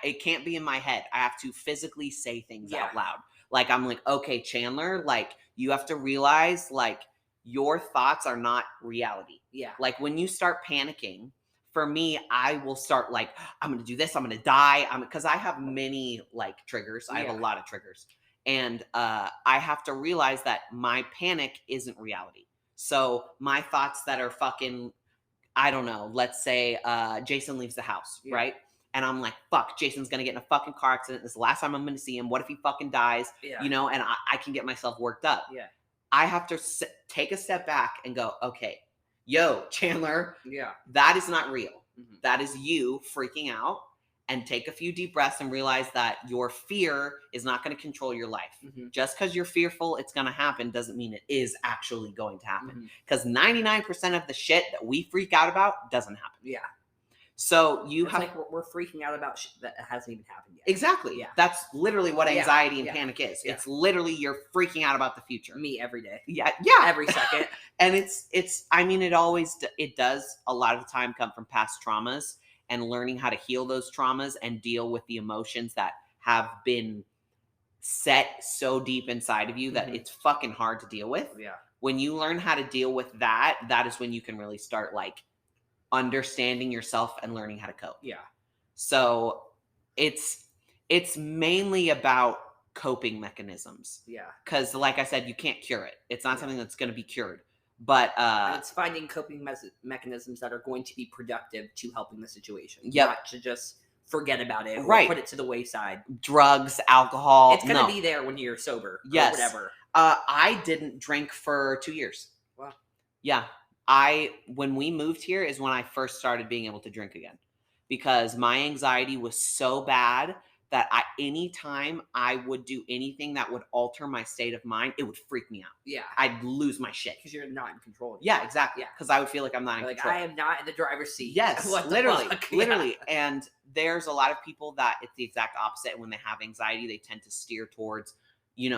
S2: it can't be in my head. I have to physically say things out loud. Like, I'm like, okay, Chandler, like, you have to realize, like, your thoughts are not reality.
S1: Yeah.
S2: Like, when you start panicking, for me, I will start like, I'm going to do this. I'm going to die. Because I have many like triggers. I have a lot of triggers. And I have to realize that my panic isn't reality. So my thoughts that are fucking, I don't know, let's say Jason leaves the house, right? And I'm like, fuck, Jason's going to get in a fucking car accident. This is the last time I'm going to see him. What if he fucking dies? You know, and I can get myself worked up.
S1: Yeah.
S2: I have to take a step back and go, okay, yo, Chandler, that is not real. That is you freaking out. And take a few deep breaths and realize that your fear is not going to control your life. Just because you're fearful it's going to happen doesn't mean it is actually going to happen. Because 99% of the shit that we freak out about doesn't happen.
S1: Yeah.
S2: So
S1: it's like we're freaking out about shit that hasn't even happened yet.
S2: Exactly. Yeah. That's literally what anxiety and panic is.
S1: Yeah.
S2: It's literally you're freaking out about the future.
S1: Me every day.
S2: Yeah.
S1: Every second.
S2: And it does a lot of the time come from past traumas. And learning how to heal those traumas and deal with the emotions that have been set so deep inside of you that it's fucking hard to deal with.
S1: Yeah.
S2: When you learn how to deal with that, that is when you can really start like understanding yourself and learning how to cope.
S1: Yeah.
S2: So it's mainly about coping mechanisms.
S1: Yeah.
S2: Because like I said, you can't cure it. It's not something that's going to be cured. But
S1: it's finding coping mechanisms that are going to be productive to helping the situation.
S2: Not
S1: to just forget about it or put it to the wayside.
S2: Drugs, alcohol.
S1: It's going to be there when you're sober.
S2: Yes.
S1: Or whatever.
S2: I didn't drink for 2 years.
S1: Wow.
S2: Yeah. When we moved here is when I first started being able to drink again. Because my anxiety was so bad that anytime I would do anything that would alter my state of mind, it would freak me out.
S1: Yeah.
S2: I'd lose my shit.
S1: Because you're not in control.
S2: Yeah, exactly.
S1: Yeah.
S2: Because I would feel like I'm not in control.
S1: I am not in the driver's seat.
S2: Yes, literally.
S1: Yeah.
S2: And there's a lot of people that it's the exact opposite. When they have anxiety, they tend to steer towards,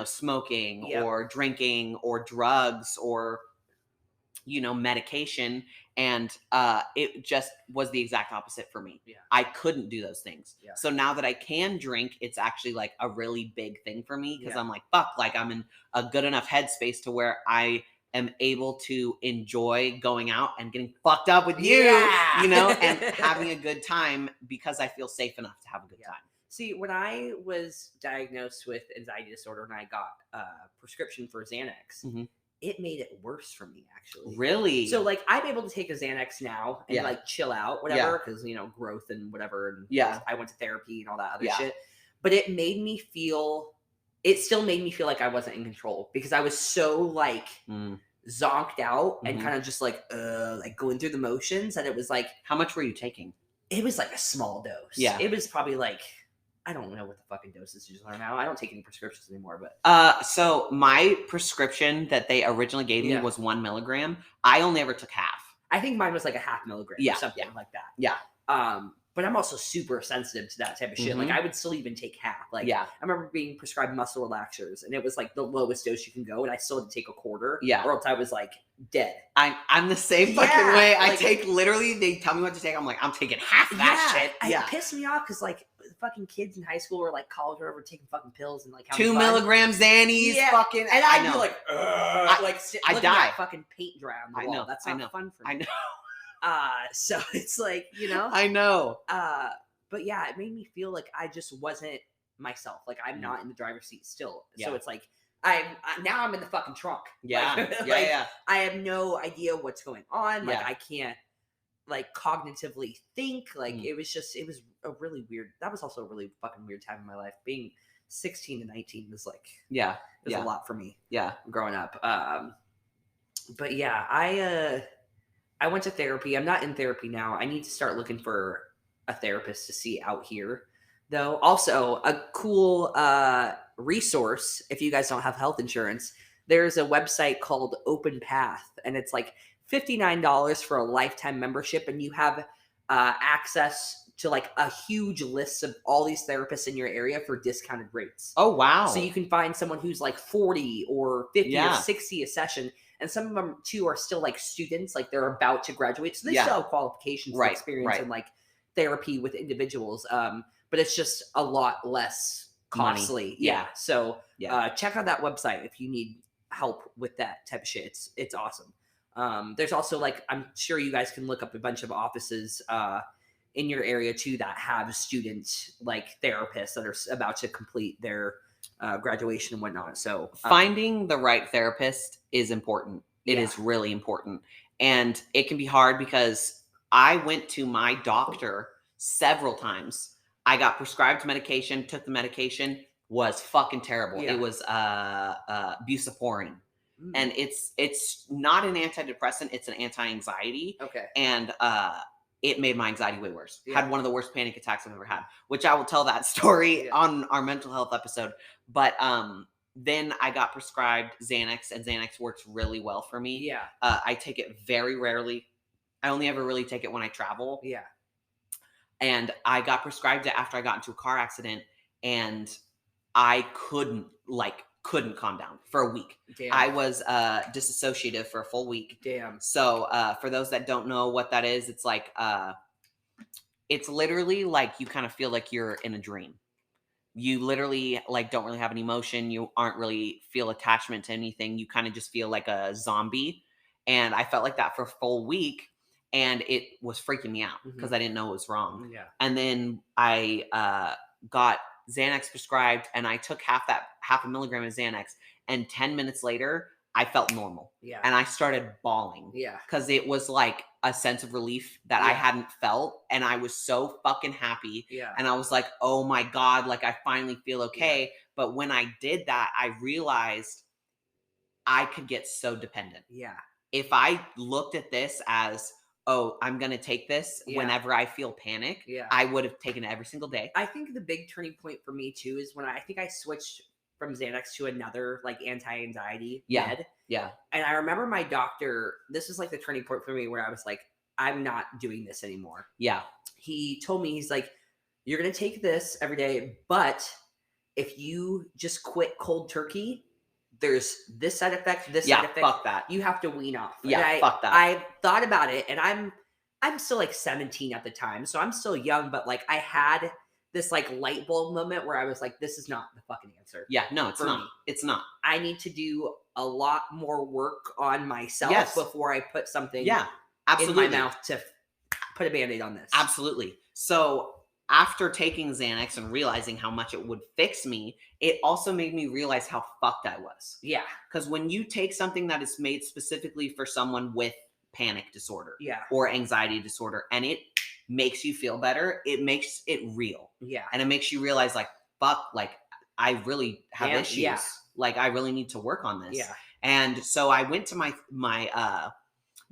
S2: smoking or drinking or drugs or, medication. And it just was the exact opposite for me.
S1: Yeah.
S2: I couldn't do those things.
S1: Yeah.
S2: So now that I can drink, it's actually like a really big thing for me because I'm like, fuck, like I'm in a good enough headspace to where I am able to enjoy going out and getting fucked up with you, and having a good time because I feel safe enough to have a good time.
S1: See, when I was diagnosed with anxiety disorder and I got a prescription for Xanax, it made it worse for me, actually.
S2: Really?
S1: So, like, I'm able to take a Xanax now and, like, chill out, whatever, because, you know, growth and whatever. And I went to therapy and all that other shit. But it still made me feel like I wasn't in control because I was so, like, zonked out and kind of just, like going through the motions. And it was like.
S2: How much were you taking?
S1: It was, like, a small dose.
S2: Yeah.
S1: It was probably, like. I don't know what the fucking doses are now. I don't take any prescriptions anymore, but
S2: so my prescription that they originally gave me was 1 milligram. I only ever took half.
S1: I think mine was like a half milligram or something like that.
S2: Yeah.
S1: But I'm also super sensitive to that type of shit. Like I would still even take half. Like I remember being prescribed muscle relaxers and it was like the lowest dose you can go and I still had to take a quarter.
S2: Yeah.
S1: Or else I was like dead.
S2: I'm the same fucking way. I take literally, they tell me what to take. I'm like, I'm taking half of that shit.
S1: It pissed me off because like fucking kids in high school or like college or whatever taking fucking pills and like
S2: 2 milligrams Xannies. Fucking.
S1: And I'd be like,
S2: I die.
S1: At fucking paint dry on the wall. That's not fun for me.
S2: I know.
S1: So it's like, you know.
S2: I know.
S1: But yeah, it made me feel like I just wasn't myself. Like I'm not in the driver's seat still. So it's like now I'm in the fucking trunk.
S2: Yeah.
S1: Like, I have no idea what's going on. Like I can't like cognitively think. Like it was a really weird. That was also a really fucking weird time in my life. Being 16 to 19 was like it was a lot for me. Yeah, growing up. But yeah, I went to therapy. I'm not in therapy now. I need to start looking for a therapist to see out here, though. Also, a cool resource if you guys don't have health insurance. There's a website called Open Path, and it's like $59 for a lifetime membership, and you have access to like a huge list of all these therapists in your area for discounted rates.
S2: Oh, wow.
S1: So you can find someone who's like 40 or 50 or 60 a session. And some of them too are still like students, like they're about to graduate. So they still have qualifications and experience in like therapy with individuals. But it's just a lot less costly. Money. So check out that website if you need help with that type of shit. It's awesome. There's also like, I'm sure you guys can look up a bunch of offices in your area too that have student like therapists that are about to complete their graduation and whatnot. So
S2: finding the right therapist is important. It is really important. And it can be hard because I went to my doctor several times. I got prescribed medication, took the medication, was fucking terrible. It was bucyrapine. And it's not an antidepressant, it's an anti-anxiety. Okay. And it made my anxiety way worse. Had one of the worst panic attacks I've ever had, which I will tell that story on our mental health episode. But then I got prescribed Xanax, and Xanax works really well for me. Yeah. I take it very rarely. I only ever really take it when I travel. Yeah. And I got prescribed it after I got into a car accident, and I couldn't calm down for a week. Damn. I was disassociative for a full week. Damn. So for those that don't know what that is, it's like it's literally like you kind of feel like you're in a dream. You literally like don't really have any emotion. You aren't really feel attachment to anything. You kind of just feel like a zombie. And I felt like that for a full week, and it was freaking me out because I didn't know what was wrong. Yeah. And then I got Xanax prescribed, and I took half a milligram of Xanax, and 10 minutes later I felt normal. Yeah. And I started bawling. Yeah. Because it was like a sense of relief that I hadn't felt, and I was so fucking happy. Yeah. And I was like, oh my God, like I finally feel okay. Yeah. But when I did that, I realized I could get so dependent. Yeah. If I looked at this as, oh, I'm going to take this whenever I feel panic, I would have taken it every single day.
S1: I think the big turning point for me too is when I think I switched from Xanax to another like anti-anxiety med. Yeah. And I remember my doctor, this was like the turning point for me where I was like, I'm not doing this anymore. Yeah. He told me, he's like, you're going to take this every day, but if you just quit cold turkey, there's this side effect, this side effect.
S2: Fuck that.
S1: You have to wean off.
S2: Yeah, fuck that.
S1: I thought about it, and I'm still like 17 at the time, so I'm still young, but like I had this like light bulb moment where I was like, this is not the fucking answer.
S2: Yeah, no, it's not. It's not.
S1: I need to do a lot more work on myself before I put something in my mouth to put a Band-Aid on this.
S2: Absolutely. So after taking Xanax and realizing how much it would fix me, it also made me realize how fucked I was.
S1: Yeah.
S2: Because when you take something that is made specifically for someone with panic disorder or anxiety disorder, and it makes you feel better, it makes it real.
S1: Yeah.
S2: And it makes you realize, like, fuck, like, I really have issues.
S1: Yeah.
S2: Like, I really need to work on this.
S1: Yeah.
S2: And so I went to my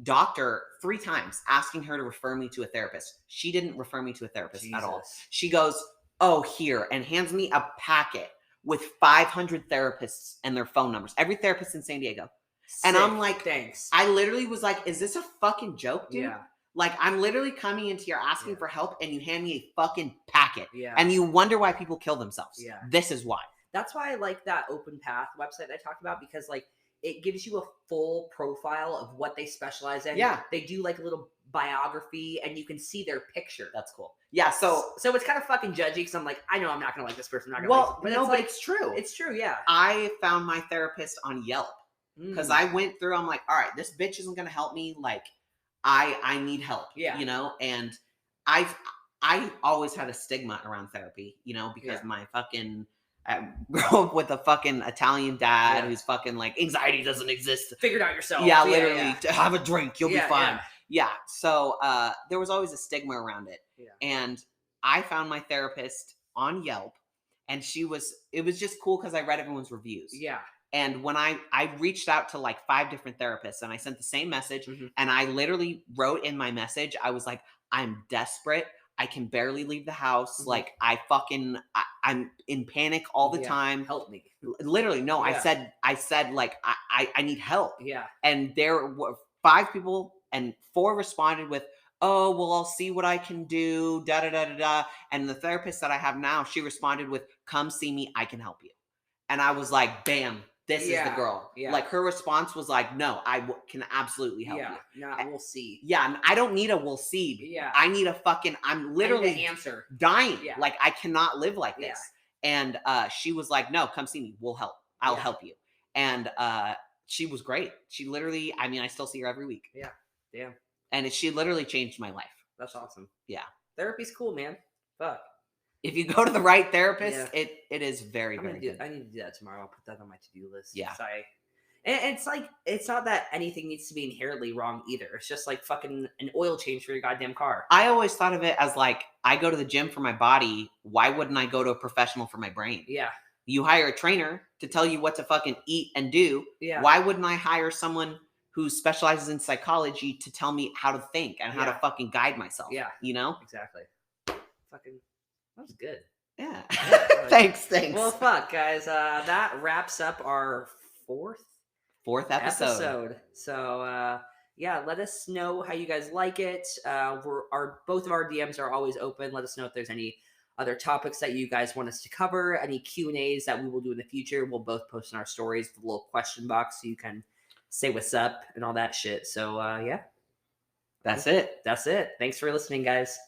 S2: doctor 3 times asking her to refer me to a therapist. She didn't refer me to a therapist at all. She goes, oh, here, and hands me a packet with 500 therapists and their phone numbers. Every therapist in San Diego.
S1: Sick.
S2: And I'm like,
S1: thanks.
S2: I literally was like, is this a fucking joke, dude?
S1: Yeah.
S2: Like, I'm literally coming into here asking for help, and you hand me a fucking packet.
S1: Yeah.
S2: And you wonder why people kill themselves.
S1: Yeah.
S2: This is why.
S1: That's why I like that Open Path website I talked about, because like it gives you a full profile of what they specialize in.
S2: Yeah.
S1: They do like a little biography, and you can see their picture.
S2: That's cool. Yeah. So
S1: it's kind of fucking judgy, because I'm like, I know I'm not gonna like this person. I'm not
S2: well,
S1: gonna like,
S2: but no, but it's true.
S1: It's true. Yeah.
S2: I found my therapist on Yelp because I went through. I'm like, all right, this bitch isn't gonna help me. Like, I need help.
S1: Yeah.
S2: You know, and I always had a stigma around therapy. You know, because my fucking. I grew up with a fucking Italian dad who's fucking like, anxiety doesn't exist.
S1: Figure it out yourself.
S2: Yeah, literally. Have a drink. You'll be fine.
S1: Yeah.
S2: So there was always a stigma around it.
S1: Yeah.
S2: And I found my therapist on Yelp, and it was just cool because I read everyone's reviews.
S1: Yeah.
S2: And when I reached out to like 5 different therapists, and I sent the same message, and I literally wrote in my message, I was like, I'm desperate. I can barely leave the house. Like, I'm in panic all the time.
S1: Help me.
S2: Literally, no. I said like, I need help.
S1: Yeah.
S2: And there were 5 people, and 4 responded with, oh, well, I'll see what I can do. Da da da da da. And the therapist that I have now, she responded with, come see me. I can help you. And I was like, bam. This is the girl. Yeah. Like, her response was like, no, can absolutely help you.
S1: Yeah, we'll see.
S2: Yeah, and I don't need a we'll see.
S1: Yeah.
S2: I need a fucking, I'm literally
S1: the answer.
S2: Dying. Yeah. Like, I cannot live like this. And she was like, no, come see me. We'll help. I'll help you. And she was great. She literally, I mean, I still see her every week.
S1: Yeah. Damn.
S2: And she literally changed my life.
S1: That's awesome.
S2: Yeah.
S1: Therapy's cool, man. Fuck.
S2: If you go to the right therapist, it is very, very good.
S1: I need to do that tomorrow. I'll put that on my to-do list.
S2: Yeah.
S1: And it's like, it's not that anything needs to be inherently wrong either. It's just like fucking an oil change for your goddamn car.
S2: I always thought of it as like, I go to the gym for my body. Why wouldn't I go to a professional for my brain?
S1: Yeah.
S2: You hire a trainer to tell you what to fucking eat and do.
S1: Yeah.
S2: Why wouldn't I hire someone who specializes in psychology to tell me how to think and how to fucking guide myself?
S1: Yeah.
S2: You know?
S1: Exactly. Fucking, that was good.
S2: Yeah. Thanks.
S1: Well, fuck, guys. That wraps up our fourth episode. So, let us know how you guys like it. Both of our DMs are always open. Let us know if there's any other topics that you guys want us to cover, any Q&As that we will do in the future. We'll both post in our stories the little question box so you can say what's up and all that shit. So, That's it. Thanks for listening, guys.